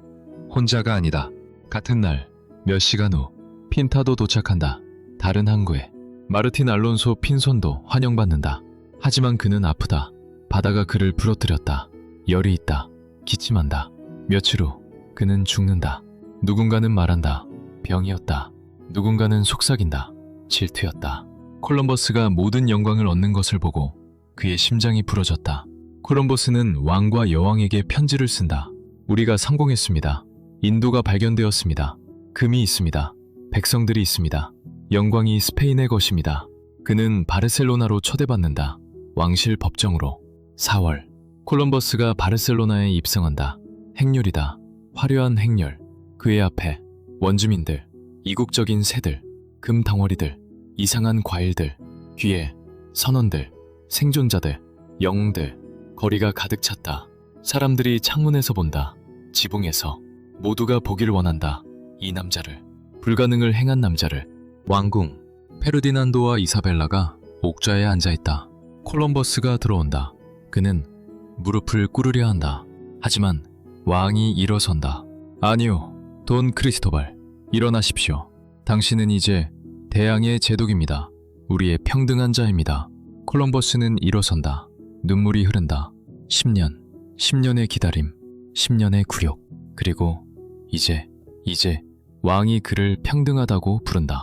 혼자가 아니다. 같은 날 몇 시간 후 핀타도 도착한다. 다른 항구에 마르틴 알론소 핀손도 환영받는다. 하지만 그는 아프다. 바다가 그를 부러뜨렸다. 열이 있다. 기침한다. 며칠 후 그는 죽는다. 누군가는 말한다. 병이었다. 누군가는 속삭인다. 질투였다. 콜럼버스가 모든 영광을 얻는 것을 보고 그의 심장이 부러졌다. 콜럼버스는 왕과 여왕에게 편지를 쓴다. 우리가 성공했습니다. 인도가 발견되었습니다. 금이 있습니다. 백성들이 있습니다. 영광이 스페인의 것입니다. 그는 바르셀로나로 초대받는다. 왕실 법정으로. 4월 콜럼버스가 바르셀로나에 입성한다. 행렬이다. 화려한 행렬. 그의 앞에 원주민들, 이국적인 새들, 금 덩어리들, 이상한 과일들, 귀에 선원들, 생존자들, 영웅들, 거리가 가득 찼다. 사람들이 창문에서 본다. 지붕에서 모두가 보길 원한다. 이 남자를, 불가능을 행한 남자를. 왕궁. 페르디난도와 이사벨라가 옥좌에 앉아있다. 콜럼버스가 들어온다. 그는 무릎을 꿇으려 한다. 하지만 왕이 일어선다. 아니요, 돈 크리스토발, 일어나십시오. 당신은 이제 대왕의 제독입니다. 우리의 평등한 자입니다. 콜럼버스는 일어선다. 눈물이 흐른다. 10년의 기다림, 10년의 굴욕, 그리고 이제 왕이 그를 평등하다고 부른다.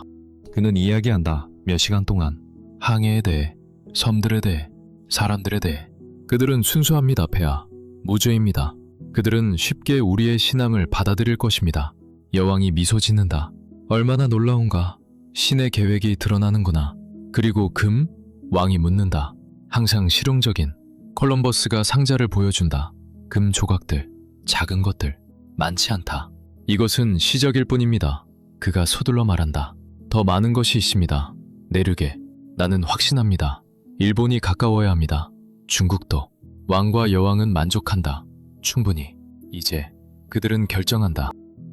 그는 이야기한다. 몇 시간 동안 항해에 대해, 섬들에 대해, 사람들에 대해. 그들은 순수합니다, 폐하. 무죄입니다. 그들은 쉽게 우리의 신앙을 받아들일 것입니다. 여왕이 미소 짓는다. 얼마나 놀라운가. 신의 계획이 드러나는구나. 그리고 금? 왕이 묻는다. 항상 실용적인. 콜럼버스가 상자를 보여준다. 금 조각들, 작은 것들, 많지 않다. 이것은 시작일 뿐입니다. 그가 서둘러 말한다. 더 많은 것이 있습니다. 내륙에. 나는 확신합니다. 일본이 가까워야 합니다. 중국도. 왕과 여왕은 만족한다. 충분히. 이제 그들은 결정한다.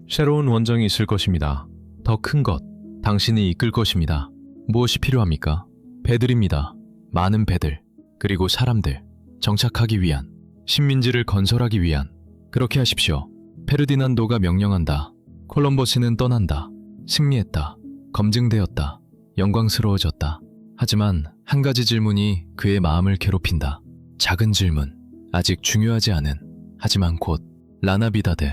새로운 원정이 있을 것입니다. 더 큰 것. 당신이 이끌 것입니다. 무엇이 필요합니까? 배들입니다. 많은 배들. 그리고 사람들. 정착하기 위한. 식민지를 건설하기 위한. 그렇게 하십시오. 페르디난도가 명령한다. 콜럼버스는 떠난다. 승리했다. 검증되었다. 영광스러워졌다. 하지만 한 가지 질문이 그의 마음을 괴롭힌다. 작은 질문. 아직 중요하지 않은. 하지만 곧. 라나비다드.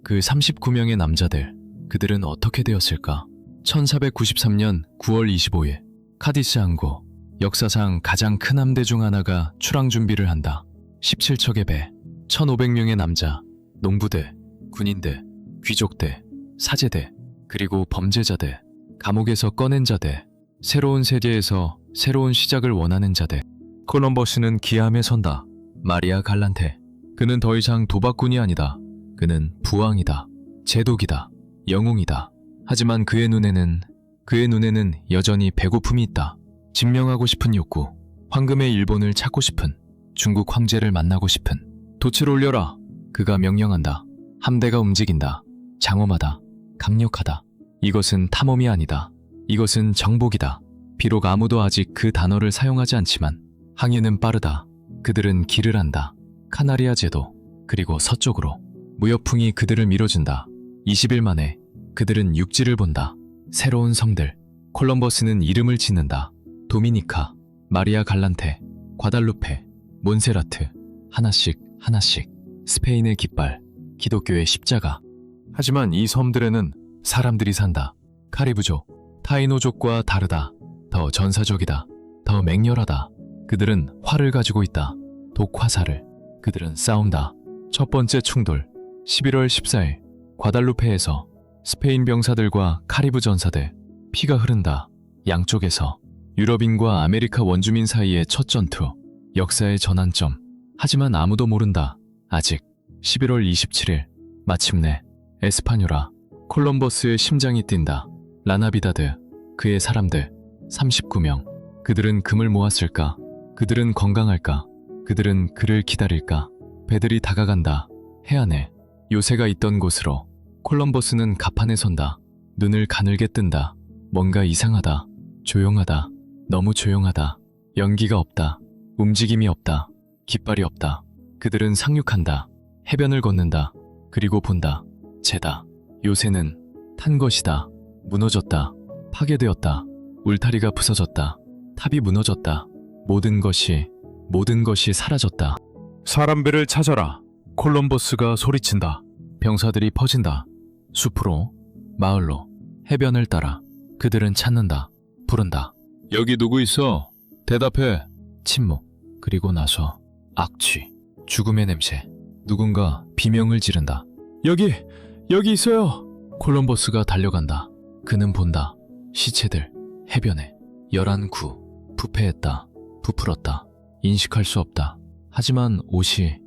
그 39명의 남자들. 그들은 어떻게 되었을까? 1493년 9월 25일. 카디스 항구. 역사상 가장 큰 함대 중 하나가 출항 준비를 한다. 17척의 배. 1500명의 남자. 농부들, 군인들, 귀족들, 사제들, 그리고 범죄자들. 감옥에서 꺼낸 자들. 새로운 세계에서 새로운 시작을 원하는 자들. 콜럼버스는 기함에 선다. 마리아 갈란테. 그는 더 이상 도박꾼이 아니다. 그는 부왕이다. 제독이다. 영웅이다. 하지만 그의 눈에는 여전히 배고픔이 있다. 증명하고 싶은 욕구. 황금의 일본을 찾고 싶은. 중국 황제를 만나고 싶은. 돛을 올려라. 그가 명령한다. 함대가 움직인다. 장엄하다. 강력하다. 이것은 탐험이 아니다. 이것은 정복이다. 비록 아무도 아직 그 단어를 사용하지 않지만 항해는 빠르다. 그들은 길을 안다. 카나리아 제도. 그리고 서쪽으로. 무역풍이 그들을 밀어준다. 20일 만에 그들은 육지를 본다. 새로운 섬들. 콜럼버스는 이름을 짓는다. 도미니카, 마리아 갈란테, 과달루페, 몬세라트. 하나씩 스페인의 깃발, 기독교의 십자가. 하지만 이 섬들에는 사람들이 산다. 카리브족, 타이노족과 다르다. 더 전사적이다. 더 맹렬하다. 그들은 활을 가지고 있다. 독화살을. 그들은 싸운다. 첫 번째 충돌. 11월 14일 과달루페에서 스페인 병사들과 카리브 전사들. 피가 흐른다. 양쪽에서. 유럽인과 아메리카 원주민 사이의 첫 전투. 역사의 전환점. 하지만 아무도 모른다. 아직. 11월 27일 마침내 에스파뇰라. 콜럼버스의 심장이 뛴다. 라나비다드. 그의 사람들 39명. 그들은 금을 모았을까? 그들은 건강할까? 그들은 그를 기다릴까? 배들이 다가간다. 해안에 요새가 있던 곳으로. 콜럼버스는 갑판에 선다. 눈을 가늘게 뜬다. 뭔가 이상하다. 조용하다. 너무 조용하다. 연기가 없다. 움직임이 없다. 깃발이 없다. 그들은 상륙한다. 해변을 걷는다. 그리고 본다. 재다. 요새는 탄 것이다. 무너졌다. 파괴되었다. 울타리가 부서졌다. 탑이 무너졌다. 모든 것이 사라졌다. 사람배를 찾아라. 콜럼버스가 소리친다. 병사들이 퍼진다. 숲으로, 마을로, 해변을 따라. 그들은 찾는다. 부른다. 여기 누구 있어? 대답해. 침묵. 그리고 나서 악취. 죽음의 냄새. 누군가 비명을 지른다. 여기 있어요. 콜럼버스가 달려간다. 그는 본다. 시체들. 해변에. 11구. 부패했다. 부풀었다. 인식할 수 없다. 하지만 옷이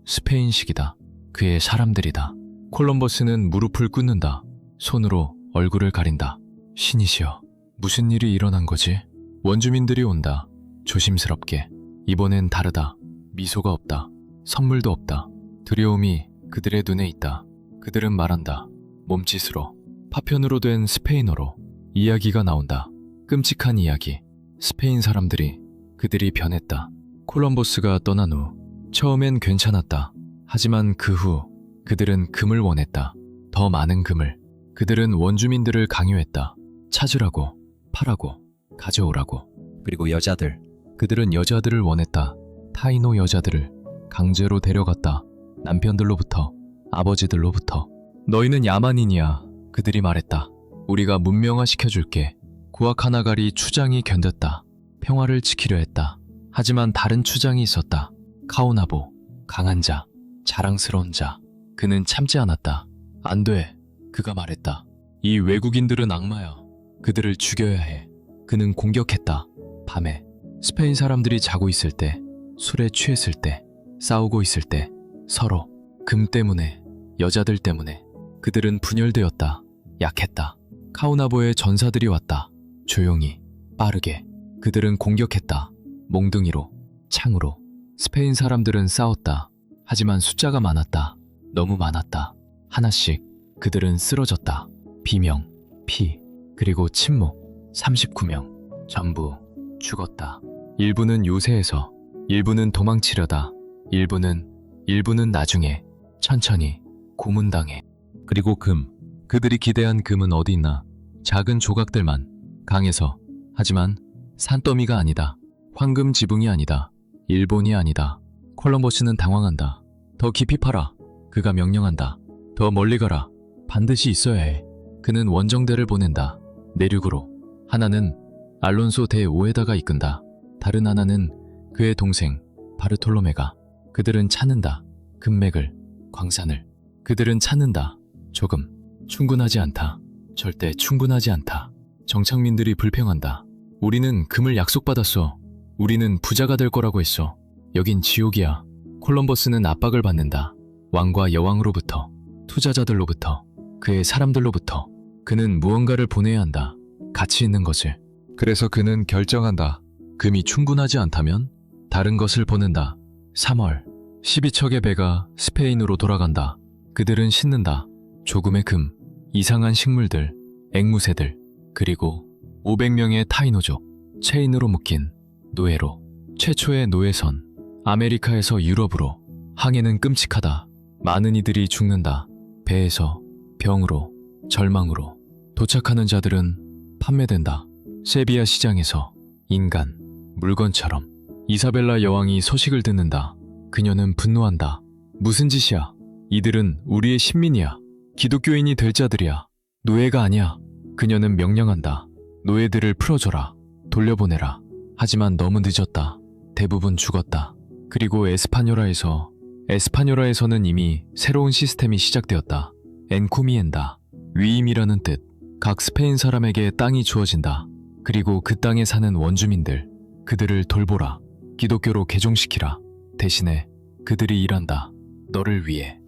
스페인식이다. 그의 사람들이다. 콜럼버스는 무릎을 꿇는다. 손으로 얼굴을 가린다. 신이시여, 무슨 일이 일어난 거지? 원주민들이 온다. 조심스럽게. 이번엔 다르다. 미소가 없다. 선물도 없다. 두려움이 그들의 눈에 있다. 그들은 말한다. 몸짓으로. 파편으로 된 스페인어로. 이야기가 나온다. 끔찍한 이야기. 스페인 사람들이 그들이 변했다. 콜럼버스가 떠난 후 처음엔 괜찮았다. 하지만 그 후 그들은 금을 원했다. 더 많은 금을. 그들은 원주민들을 강요했다. 찾으라고, 팔라고, 가져오라고. 그리고 여자들. 그들은 여자들을 원했다. 타이노 여자들을 강제로 데려갔다. 남편들로부터, 아버지들로부터. 너희는 야만인이야. 그들이 말했다. 우리가 문명화시켜줄게. 구아카나가리 추장이 견뎠다. 평화를 지키려 했다. 하지만 다른 추장이 있었다. 카오나보, 강한 자, 자랑스러운 자. 그는 참지 않았다. 안 돼. 그가 말했다. 이 외국인들은 악마야. 그들을 죽여야 해. 그는 공격했다. 밤에 스페인 사람들이 자고 있을 때, 술에 취했을 때, 싸우고 있을 때, 서로 금 때문에, 여자들 때문에 그들은 분열되었다. 약했다. 카오나보의 전사들이 왔다. 조용히, 빠르게. 그들은 공격했다. 몽둥이로, 창으로. 스페인 사람들은 싸웠다. 하지만 숫자가 많았다. 너무 많았다. 하나씩 그들은 쓰러졌다. 비명, 피, 그리고 침묵. 39명. 전부 죽었다. 일부는 요새에서, 일부는 도망치려다. 일부는 나중에, 천천히, 고문당해. 그리고 금. 그들이 기대한 금은 어디 있나? 작은 조각들만. 강에서. 하지만 산더미가 아니다. 황금 지붕이 아니다. 일본이 아니다. 콜럼버스는 당황한다. 더 깊이 파라. 그가 명령한다. 더 멀리 가라. 반드시 있어야 해. 그는 원정대를 보낸다. 내륙으로. 하나는 알론소 대 오에다가 이끈다. 다른 하나는 그의 동생 바르톨로메가. 그들은 찾는다. 금맥을, 광산을. 그들은 찾는다. 조금. 충분하지 않다. 절대 충분하지 않다. 정착민들이 불평한다. 우리는 금을 약속받았어. 우리는 부자가 될 거라고 했어. 여긴 지옥이야. 콜럼버스는 압박을 받는다. 왕과 여왕으로부터, 투자자들로부터, 그의 사람들로부터. 그는 무언가를 보내야 한다. 가치 있는 것을. 그래서 그는 결정한다. 금이 충분하지 않다면 다른 것을 보낸다. 3월 12척의 배가 스페인으로 돌아간다. 그들은 싣는다. 조금의 금, 이상한 식물들, 앵무새들, 그리고 500명의 타이노족, 체인으로 묶인 노예로. 최초의 노예선, 아메리카에서 유럽으로. 항해는 끔찍하다. 많은 이들이 죽는다. 배에서, 병으로, 절망으로. 도착하는 자들은 판매된다. 세비야 시장에서 인간, 물건처럼. 이사벨라 여왕이 소식을 듣는다. 그녀는 분노한다. 무슨 짓이야? 이들은 우리의 신민이야. 기독교인이 될 자들이야. 노예가 아니야. 그녀는 명령한다. 노예들을 풀어줘라. 돌려보내라. 하지만 너무 늦었다. 대부분 죽었다. 그리고 에스파뇰라에서는 이미 새로운 시스템이 시작되었다. 엔코미엔다. 위임이라는 뜻. 각 스페인 사람에게 땅이 주어진다. 그리고 그 땅에 사는 원주민들, 그들을 돌보라. 기독교로 개종시키라. 대신에 그들이 일한다. 너를 위해.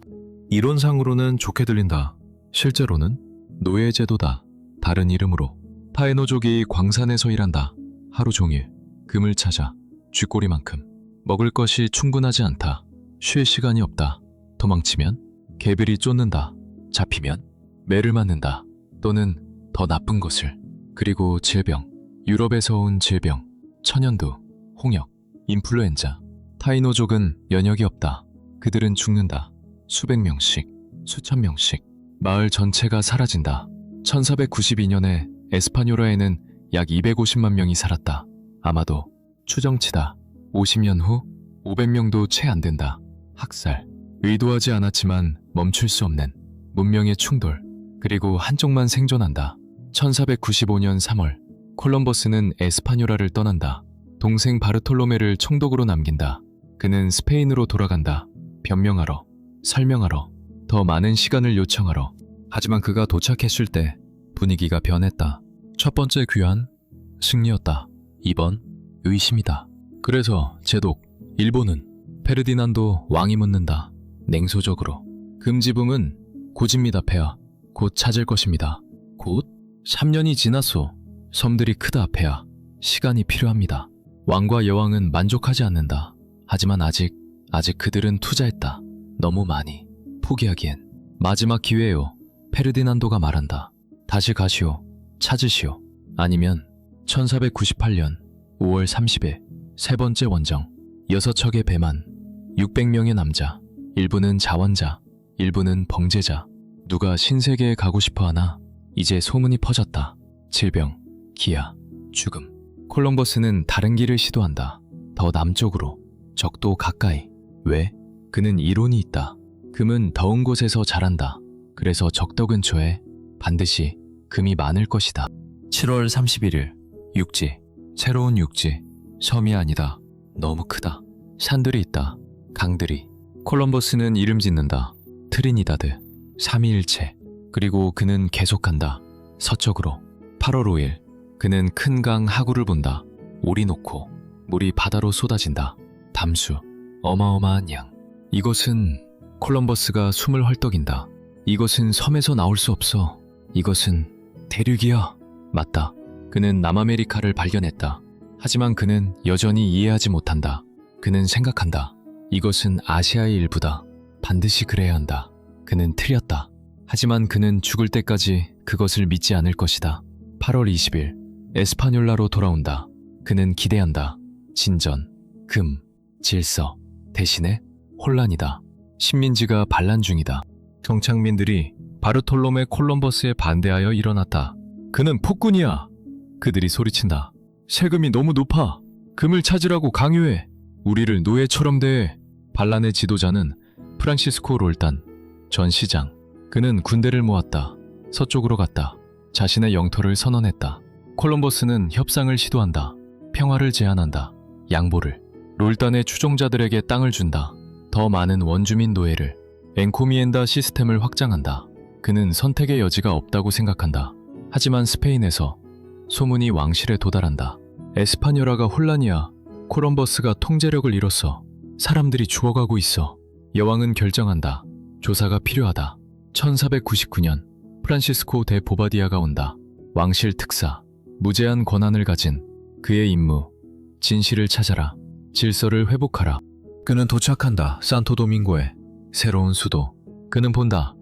이론상으로는 좋게 들린다. 실제로는 노예제도다. 다른 이름으로. 타이노족이 광산에서 일한다. 하루 종일 금을 찾아. 쥐꼬리만큼. 먹을 것이 충분하지 않다. 쉴 시간이 없다. 도망치면 개들이 쫓는다. 잡히면 매를 맞는다. 또는 더 나쁜 것을. 그리고 질병. 유럽에서 온 질병. 천연두, 홍역, 인플루엔자. 타이노족은 연역이 없다. 그들은 죽는다. 수백 명씩, 수천 명씩. 마을 전체가 사라진다. 1492년에 에스파뇰라에는 약 250만 명이 살았다. 아마도 추정치다. 50년 후 500명도 채 안 된다. 학살. 의도하지 않았지만 멈출 수 없는 문명의 충돌. 그리고 한쪽만 생존한다. 1495년 3월 콜럼버스는 에스파뇰라를 떠난다. 동생 바르톨로메를 총독으로 남긴다. 그는 스페인으로 돌아간다. 변명하러, 설명하러, 더 많은 시간을 요청하러. 하지만 그가 도착했을 때 분위기가 변했다. 첫 번째 귀환, 승리였다. 2번, 의심이다. 그래서 제독, 일본은 페르디난도 왕이 묻는다. 냉소적으로. 금지붕은 곧입니다, 폐하. 곧 찾을 것입니다. 곧? 3년이 지났소. 섬들이 크다, 폐하. 시간이 필요합니다. 왕과 여왕은 만족하지 않는다. 하지만 아직 그들은 투자했다. 너무 많이. 포기하기엔. 마지막 기회요. 페르디난도가 말한다. 다시 가시오. 찾으시오. 아니면 1498년 5월 30일 세 번째 원정. 6척의 배만 600명의 남자. 일부는 자원자, 일부는 범죄자. 누가 신세계에 가고 싶어 하나? 이제 소문이 퍼졌다. 질병, 기아, 죽음. 콜럼버스는 다른 길을 시도한다. 더 남쪽으로, 적도 가까이. 왜? 그는 이론이 있다. 금은 더운 곳에서 자란다. 그래서 적도 근처에 반드시 금이 많을 것이다. 7월 31일, 육지. 새로운 육지. 섬이 아니다. 너무 크다. 산들이 있다. 강들이. 콜럼버스는 이름 짓는다. 트리니다드. 삼위일체. 그리고 그는 계속한다. 서쪽으로. 8월 5일. 그는 큰 강 하구를 본다. 오리노코. 물이 바다로 쏟아진다. 담수. 어마어마한 양. 이것은 콜럼버스가 숨을 헐떡인다. 이것은 섬에서 나올 수 없어. 이것은 대륙이야. 맞다. 그는 남아메리카를 발견했다. 하지만 그는 여전히 이해하지 못한다. 그는 생각한다. 이것은 아시아의 일부다. 반드시 그래야 한다. 그는 틀렸다. 하지만 그는 죽을 때까지 그것을 믿지 않을 것이다. 8월 20일 에스파뇰라로 돌아온다. 그는 기대한다. 진전, 금, 질서. 대신에 혼란이다. 식민지가 반란 중이다. 정착민들이 바르톨로메 콜럼버스에 반대하여 일어났다. 그는 폭군이야. 그들이 소리친다. 세금이 너무 높아. 금을 찾으라고 강요해. 우리를 노예처럼 대해. 반란의 지도자는 프란시스코 롤단 전 시장. 그는 군대를 모았다. 서쪽으로 갔다. 자신의 영토를 선언했다. 콜럼버스는 협상을 시도한다. 평화를 제안한다. 양보를. 롤단의 추종자들에게 땅을 준다. 더 많은 원주민 노예를. 엔코미엔다 시스템을 확장한다. 그는 선택의 여지가 없다고 생각한다. 하지만 스페인에서 소문이 왕실에 도달한다. 에스파뇰라가 혼란이야. 콜럼버스가 통제력을 잃었어. 사람들이 죽어가고 있어. 여왕은 결정한다. 조사가 필요하다. 1499년 프란시스코 데 보바디아가 온다. 왕실 특사. 무제한 권한을 가진 그의 임무. 진실을 찾아라. 질서를 회복하라. 그는 도착한다. 산토도밍고에. 새로운 수도. 그는 본다.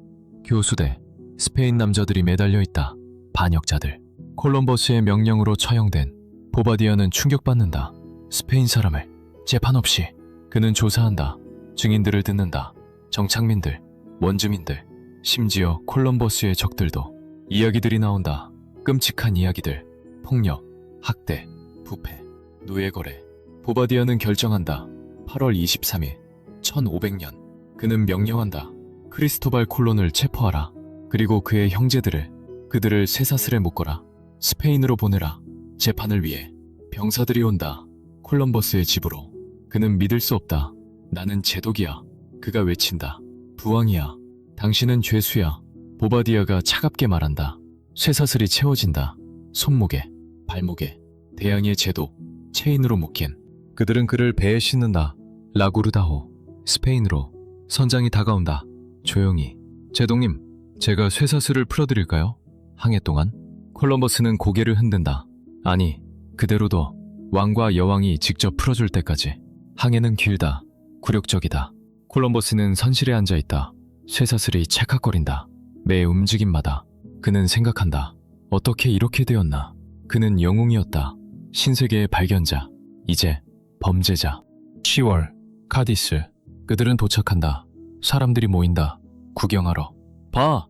교수대. 스페인 남자들이 매달려 있다. 반역자들. 콜럼버스의 명령으로 처형된 보바디아는 충격받는다. 스페인 사람을 재판 없이. 그는 조사한다. 증인들을 듣는다. 정착민들, 원주민들, 심지어 콜럼버스의 적들도. 이야기들이 나온다. 끔찍한 이야기들. 폭력, 학대, 부패, 노예거래. 보바디아는 결정한다. 8월 23일 1500년 그는 명령한다. 크리스토발 콜론을 체포하라. 그리고 그의 형제들을 그들을 쇠사슬에 묶어라. 스페인으로 보내라. 재판을 위해. 병사들이 온다. 콜럼버스의 집으로. 그는 믿을 수 없다. 나는 제독이야. 그가 외친다. 부왕이야. 당신은 죄수야. 보바디아가 차갑게 말한다. 쇠사슬이 채워진다. 손목에, 발목에. 대양의 제독, 체인으로 묶인. 그들은 그를 배에 싣는다. 라구르다호. 스페인으로. 선장이 다가온다. 조용히. 제독님, 제가 쇠사슬을 풀어드릴까요? 항해 동안 콜럼버스는 고개를 흔든다. 아니, 그대로도 왕과 여왕이 직접 풀어줄 때까지. 항해는 길다. 굴욕적이다. 콜럼버스는 선실에 앉아있다. 쇠사슬이 찰칵거린다. 매 움직임마다. 그는 생각한다. 어떻게 이렇게 되었나. 그는 영웅이었다. 신세계의 발견자. 이제 범죄자. 10월 카디스. 그들은 도착한다. 사람들이 모인다. 구경하러. 봐!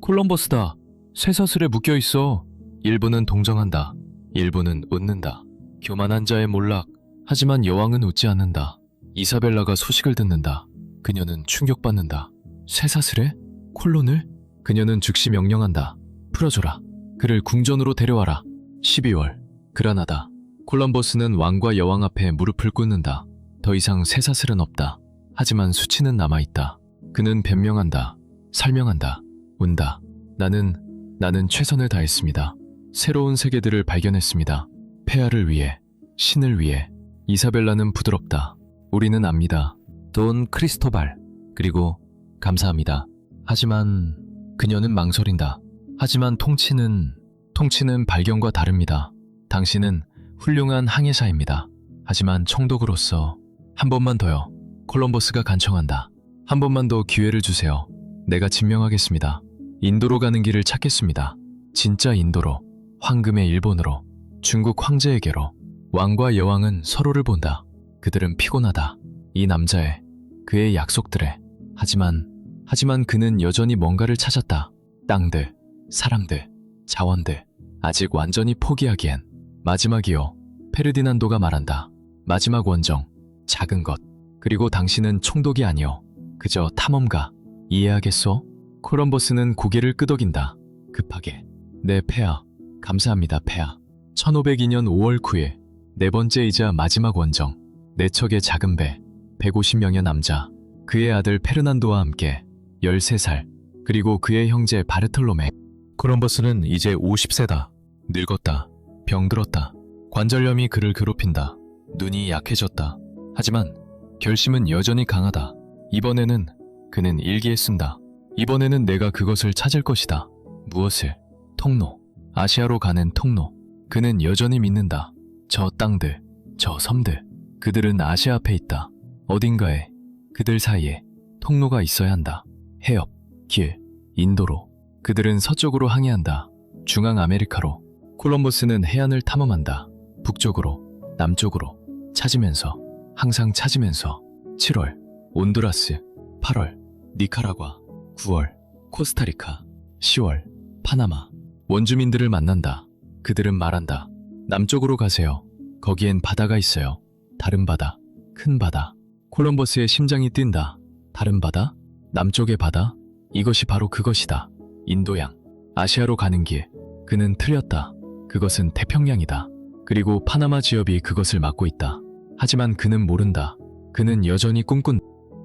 콜럼버스다. 쇠사슬에 묶여있어. 일부는 동정한다. 일부는 웃는다. 교만한 자의 몰락. 하지만 여왕은 웃지 않는다. 이사벨라가 소식을 듣는다. 그녀는 충격받는다. 쇠사슬에? 콜론을? 그녀는 즉시 명령한다. 풀어줘라. 그를 궁전으로 데려와라. 12월 그라나다. 콜럼버스는 왕과 여왕 앞에 무릎을 꿇는다. 더 이상 쇠사슬은 없다. 하지만 수치는 남아있다. 그는 변명한다. 설명한다. 운다. 나는 최선을 다했습니다. 새로운 세계들을 발견했습니다. 폐하를 위해, 신을 위해. 이사벨라는 부드럽다. 우리는 압니다. 돈 크리스토발. 그리고 감사합니다. 하지만 그녀는 망설인다. 하지만 통치는 발견과 다릅니다. 당신은 훌륭한 항해사입니다. 하지만 총독으로서 한 번만 더요. 콜럼버스가 간청한다. 한 번만 더 기회를 주세요. 내가 증명하겠습니다. 인도로 가는 길을 찾겠습니다. 진짜 인도로, 황금의 일본으로, 중국 황제에게로. 왕과 여왕은 서로를 본다. 그들은 피곤하다. 이 남자의, 그의 약속들에. 하지만 그는 여전히 뭔가를 찾았다. 땅들, 사람들, 자원들. 아직 완전히 포기하기엔. 마지막이요. 페르디난도가 말한다. 마지막 원정, 작은 것. 그리고 당신은 총독이 아니오. 그저 탐험가. 이해하겠소? 콜럼버스는 고개를 끄덕인다. 급하게. 네, 폐하. 감사합니다, 폐하. 1502년 5월 9일. 네 번째이자 마지막 원정. 네 척의 작은 배. 150명의 남자. 그의 아들 페르난도와 함께 13살. 그리고 그의 형제 바르톨로메. 콜럼버스는 이제 50세다. 늙었다. 병들었다. 관절염이 그를 괴롭힌다. 눈이 약해졌다. 하지만 결심은 여전히 강하다. 이번에는 그는 일기에 쓴다. 이번에는 내가 그것을 찾을 것이다. 무엇을? 통로. 아시아로 가는 통로. 그는 여전히 믿는다. 저 땅들, 저 섬들. 그들은 아시아 앞에 있다. 어딘가에, 그들 사이에 통로가 있어야 한다. 해협, 길, 인도로. 그들은 서쪽으로 항해한다. 중앙 아메리카로. 콜럼버스는 해안을 탐험한다. 북쪽으로, 남쪽으로. 찾으면서, 항상 찾으면서. 7월, 온두라스. 8월, 니카라과. 9월, 코스타리카. 10월, 파나마. 원주민들을 만난다. 그들은 말한다. 남쪽으로 가세요. 거기엔 바다가 있어요. 다른 바다, 큰 바다. 콜럼버스의 심장이 뛴다. 다른 바다? 남쪽의 바다? 이것이 바로 그것이다. 인도양. 아시아로 가는 길. 그는 틀렸다. 그것은 태평양이다. 그리고 파나마 지역이 그것을 막고 있다. 하지만 그는 모른다. 그는 여전히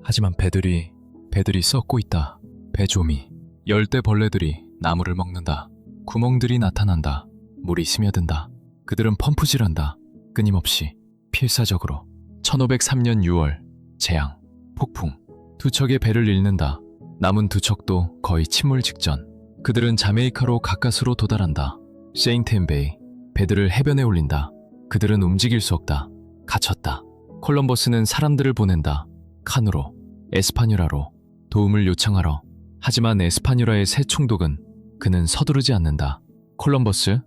하지만 배들이 썩고 있다. 배조미. 열대벌레들이 나무를 먹는다. 구멍들이 나타난다. 물이 스며든다. 그들은 펌프질한다. 끊임없이, 필사적으로. 1503년 6월, 재앙, 폭풍. 두 척의 배를 잃는다. 남은 두 척도 거의 침몰 직전. 그들은 자메이카로 가까스로 도달한다. 세인트앤베이. 배들을 해변에 올린다. 그들은 움직일 수 없다. 갇혔다. 콜럼버스는 사람들을 보낸다. 칸으로, 에스파뇰라로, 도움을 요청하러. 하지만 에스파뇰라의 새 총독은 그는 서두르지 않는다. 콜럼버스,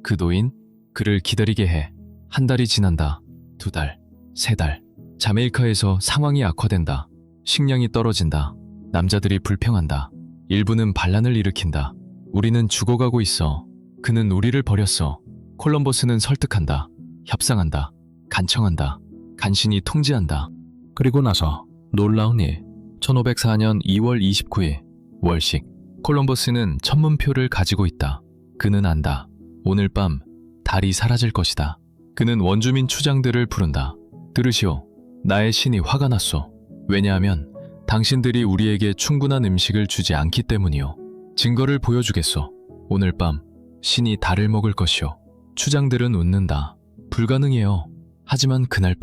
그 노인, 그를 기다리게 해. 한 달이 지난다. 2달, 3달. 자메이카에서 상황이 악화된다. 식량이 떨어진다. 남자들이 불평한다. 일부는 반란을 일으킨다. 우리는 죽어가고 있어. 그는 우리를 버렸어. 콜럼버스는 설득한다. 협상한다. 간청한다. 간신히 통지한다. 그리고 나서 놀라운 일. 1504년 2월 29일 월식. 콜럼버스는 천문표를 가지고 있다. 그는 안다. 오늘 밤 달이 사라질 것이다. 그는 원주민 추장들을 부른다. 들으시오. 나의 신이 화가 났소. 왜냐하면 당신들이 우리에게 충분한 음식을 주지 않기 때문이오. 증거를 보여주겠소. 오늘 밤 신이 달을 먹을 것이오. 추장들은 웃는다. 불가능해요. 하지만 그날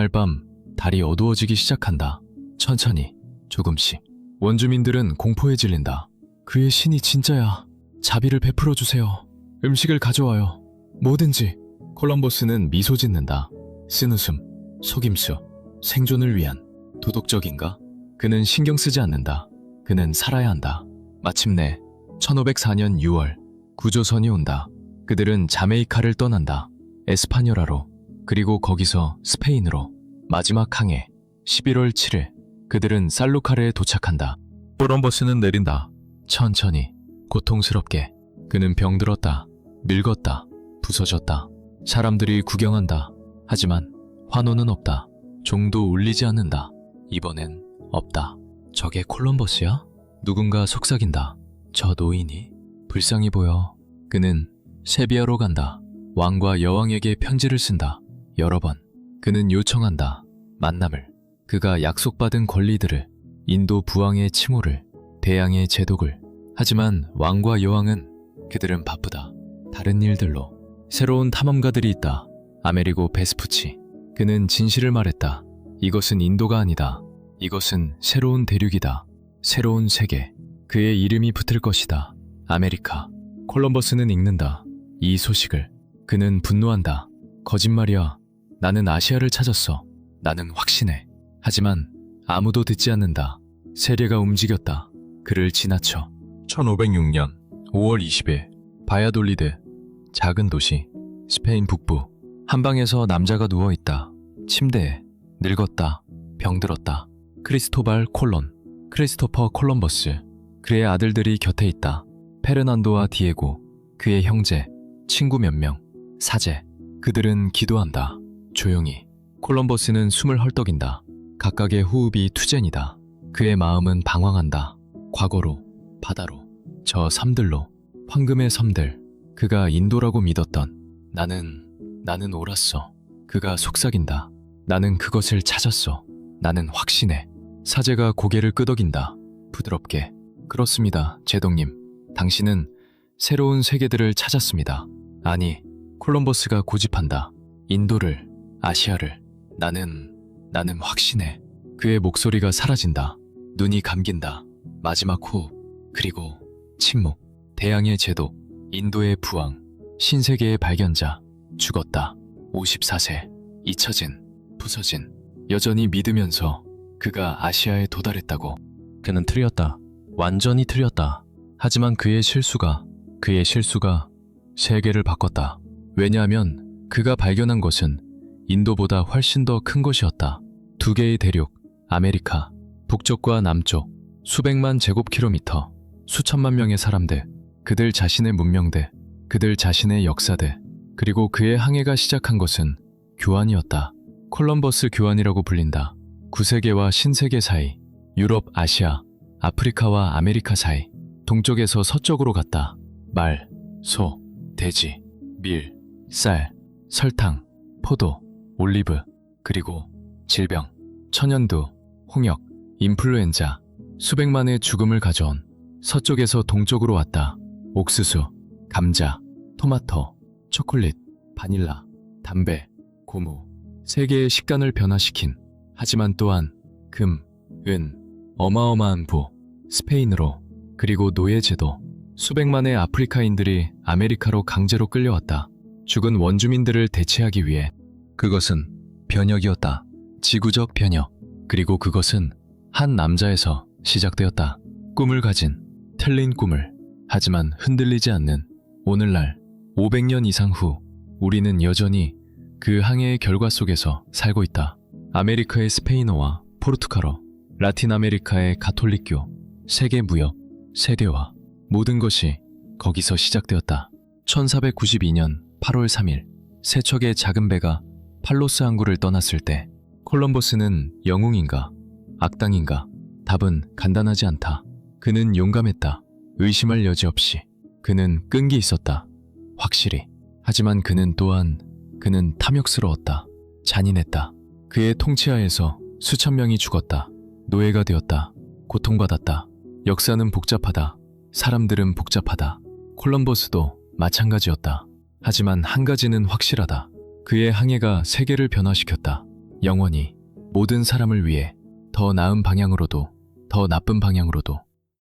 밤 달이 어두워지기 시작한다. 천천히, 조금씩. 원주민들은 공포에 질린다. 그의 신이 진짜야. 자비를 베풀어 주세요. 음식을 가져와요. 뭐든지. 콜럼버스는 미소 짓는다. 쓴웃음, 속임수, 생존을 위한. 도덕적인가? 그는 신경 쓰지 않는다. 그는 살아야 한다. 마침내 1504년 6월 구조선이 온다. 그들은 자메이카를 떠난다. 에스파뇰라로. 그리고 거기서 스페인으로. 마지막 항해 11월 7일 그들은 살루카레에 도착한다. 콜럼버스는 내린다. 천천히, 고통스럽게. 그는 병들었다. 늙었다. 부서졌다. 사람들이 구경한다. 하지만 환호는 없다. 종도 울리지 않는다. 이번엔 없다. 저게 콜럼버스야? 누군가 속삭인다. 저 노인이? 불쌍히 보여. 그는 세비야로 간다. 왕과 여왕에게 편지를 쓴다. 여러 번. 그는 요청한다. 만남을. 그가 약속받은 권리들을. 인도 부왕의 칭호를. 대양의 제독을. 하지만 왕과 여왕은 그들은 바쁘다. 다른 일들로. 새로운 탐험가들이 있다. 아메리고 베스푸치. 그는 진실을 말했다. 이것은 인도가 아니다. 이것은 새로운 대륙이다. 새로운 세계. 그의 이름이 붙을 것이다. 아메리카. 콜럼버스는 읽는다. 이 소식을. 그는 분노한다. 거짓말이야. 나는 아시아를 찾았어. 나는 확신해. 하지만 아무도 듣지 않는다. 세례가 움직였다. 그를 지나쳐. 1506년 5월 20일 바야돌리드, 작은 도시, 스페인 북부. 한방에서 남자가 누워있다. 침대에. 늙었다. 병들었다. 크리스토발 콜론, 크리스토퍼 콜럼버스. 그의 아들들이 곁에 있다. 페르난도와 디에고, 그의 형제, 친구 몇 명, 사제. 그들은 기도한다. 조용히. 콜럼버스는 숨을 헐떡인다. 각각의 호흡이 투젠이다. 그의 마음은 방황한다. 과거로, 바다로, 저 섬들로, 황금의 섬들. 그가 인도라고 믿었던. 나는 옳았어. 그가 속삭인다. 나는 그것을 찾았어. 나는 확신해. 사제가 고개를 끄덕인다. 부드럽게. 그렇습니다, 제동님. 당신은 새로운 세계들을 찾았습니다. 아니, 콜럼버스가 고집한다. 인도를, 아시아를. 나는 확신해. 그의 목소리가 사라진다. 눈이 감긴다. 마지막 호흡. 그리고 침묵. 대양의 제도, 인도의 부왕, 신세계의 발견자. 죽었다. 54세. 잊혀진, 부서진. 여전히 믿으면서 그가 아시아에 도달했다고. 그는 틀렸다. 완전히 틀렸다. 하지만 그의 실수가 세계를 바꿨다. 왜냐하면 그가 발견한 것은 인도보다 훨씬 더 큰 것이었다. 두 개의 대륙, 아메리카, 북쪽과 남쪽, 수백만 제곱킬로미터, 수천만 명의 사람들, 그들 자신의 문명들, 그들 자신의 역사들, 그리고 그의 항해가 시작한 것은 교환이었다. 콜럼버스 교환이라고 불린다. 구세계와 신세계 사이, 유럽, 아시아, 아프리카와 아메리카 사이, 동쪽에서 서쪽으로 갔다. 말, 소, 돼지, 밀, 쌀, 설탕, 포도, 올리브, 그리고 질병, 천연두, 홍역, 인플루엔자, 수백만의 죽음을 가져온. 서쪽에서 동쪽으로 왔다. 옥수수, 감자, 토마토, 초콜릿, 바닐라, 담배, 고무. 세계의 식단을 변화시킨. 하지만 또한 금, 은, 어마어마한 부, 스페인으로. 그리고 노예제도. 수백만의 아프리카인들이 아메리카로 강제로 끌려왔다. 죽은 원주민들을 대체하기 위해. 그것은 변혁이었다. 지구적 변혁. 그리고 그것은 한 남자에서 시작되었다. 꿈을 가진, 틀린 꿈을. 하지만 흔들리지 않는. 오늘날 500년 이상 후 우리는 여전히 그 항해의 결과 속에서 살고 있다. 아메리카의 스페인어와 포르투갈어, 라틴 아메리카의 가톨릭교, 세계 무역, 세계화. 모든 것이 거기서 시작되었다. 1492년 8월 3일 세척의 작은 배가 팔로스 항구를 떠났을 때 콜럼버스는 영웅인가? 악당인가? 답은 간단하지 않다. 그는 용감했다. 의심할 여지 없이. 그는 끈기 있었다. 확실히. 하지만 그는 탐욕스러웠다. 잔인했다. 그의 통치하에서 수천 명이 죽었다. 노예가 되었다. 고통받았다. 역사는 복잡하다. 사람들은 복잡하다. 콜럼버스도 마찬가지였다. 하지만 한 가지는 확실하다. 그의 항해가 세계를 변화시켰다. 영원히 모든 사람을 위해 더 나은 방향으로도 더 나쁜 방향으로도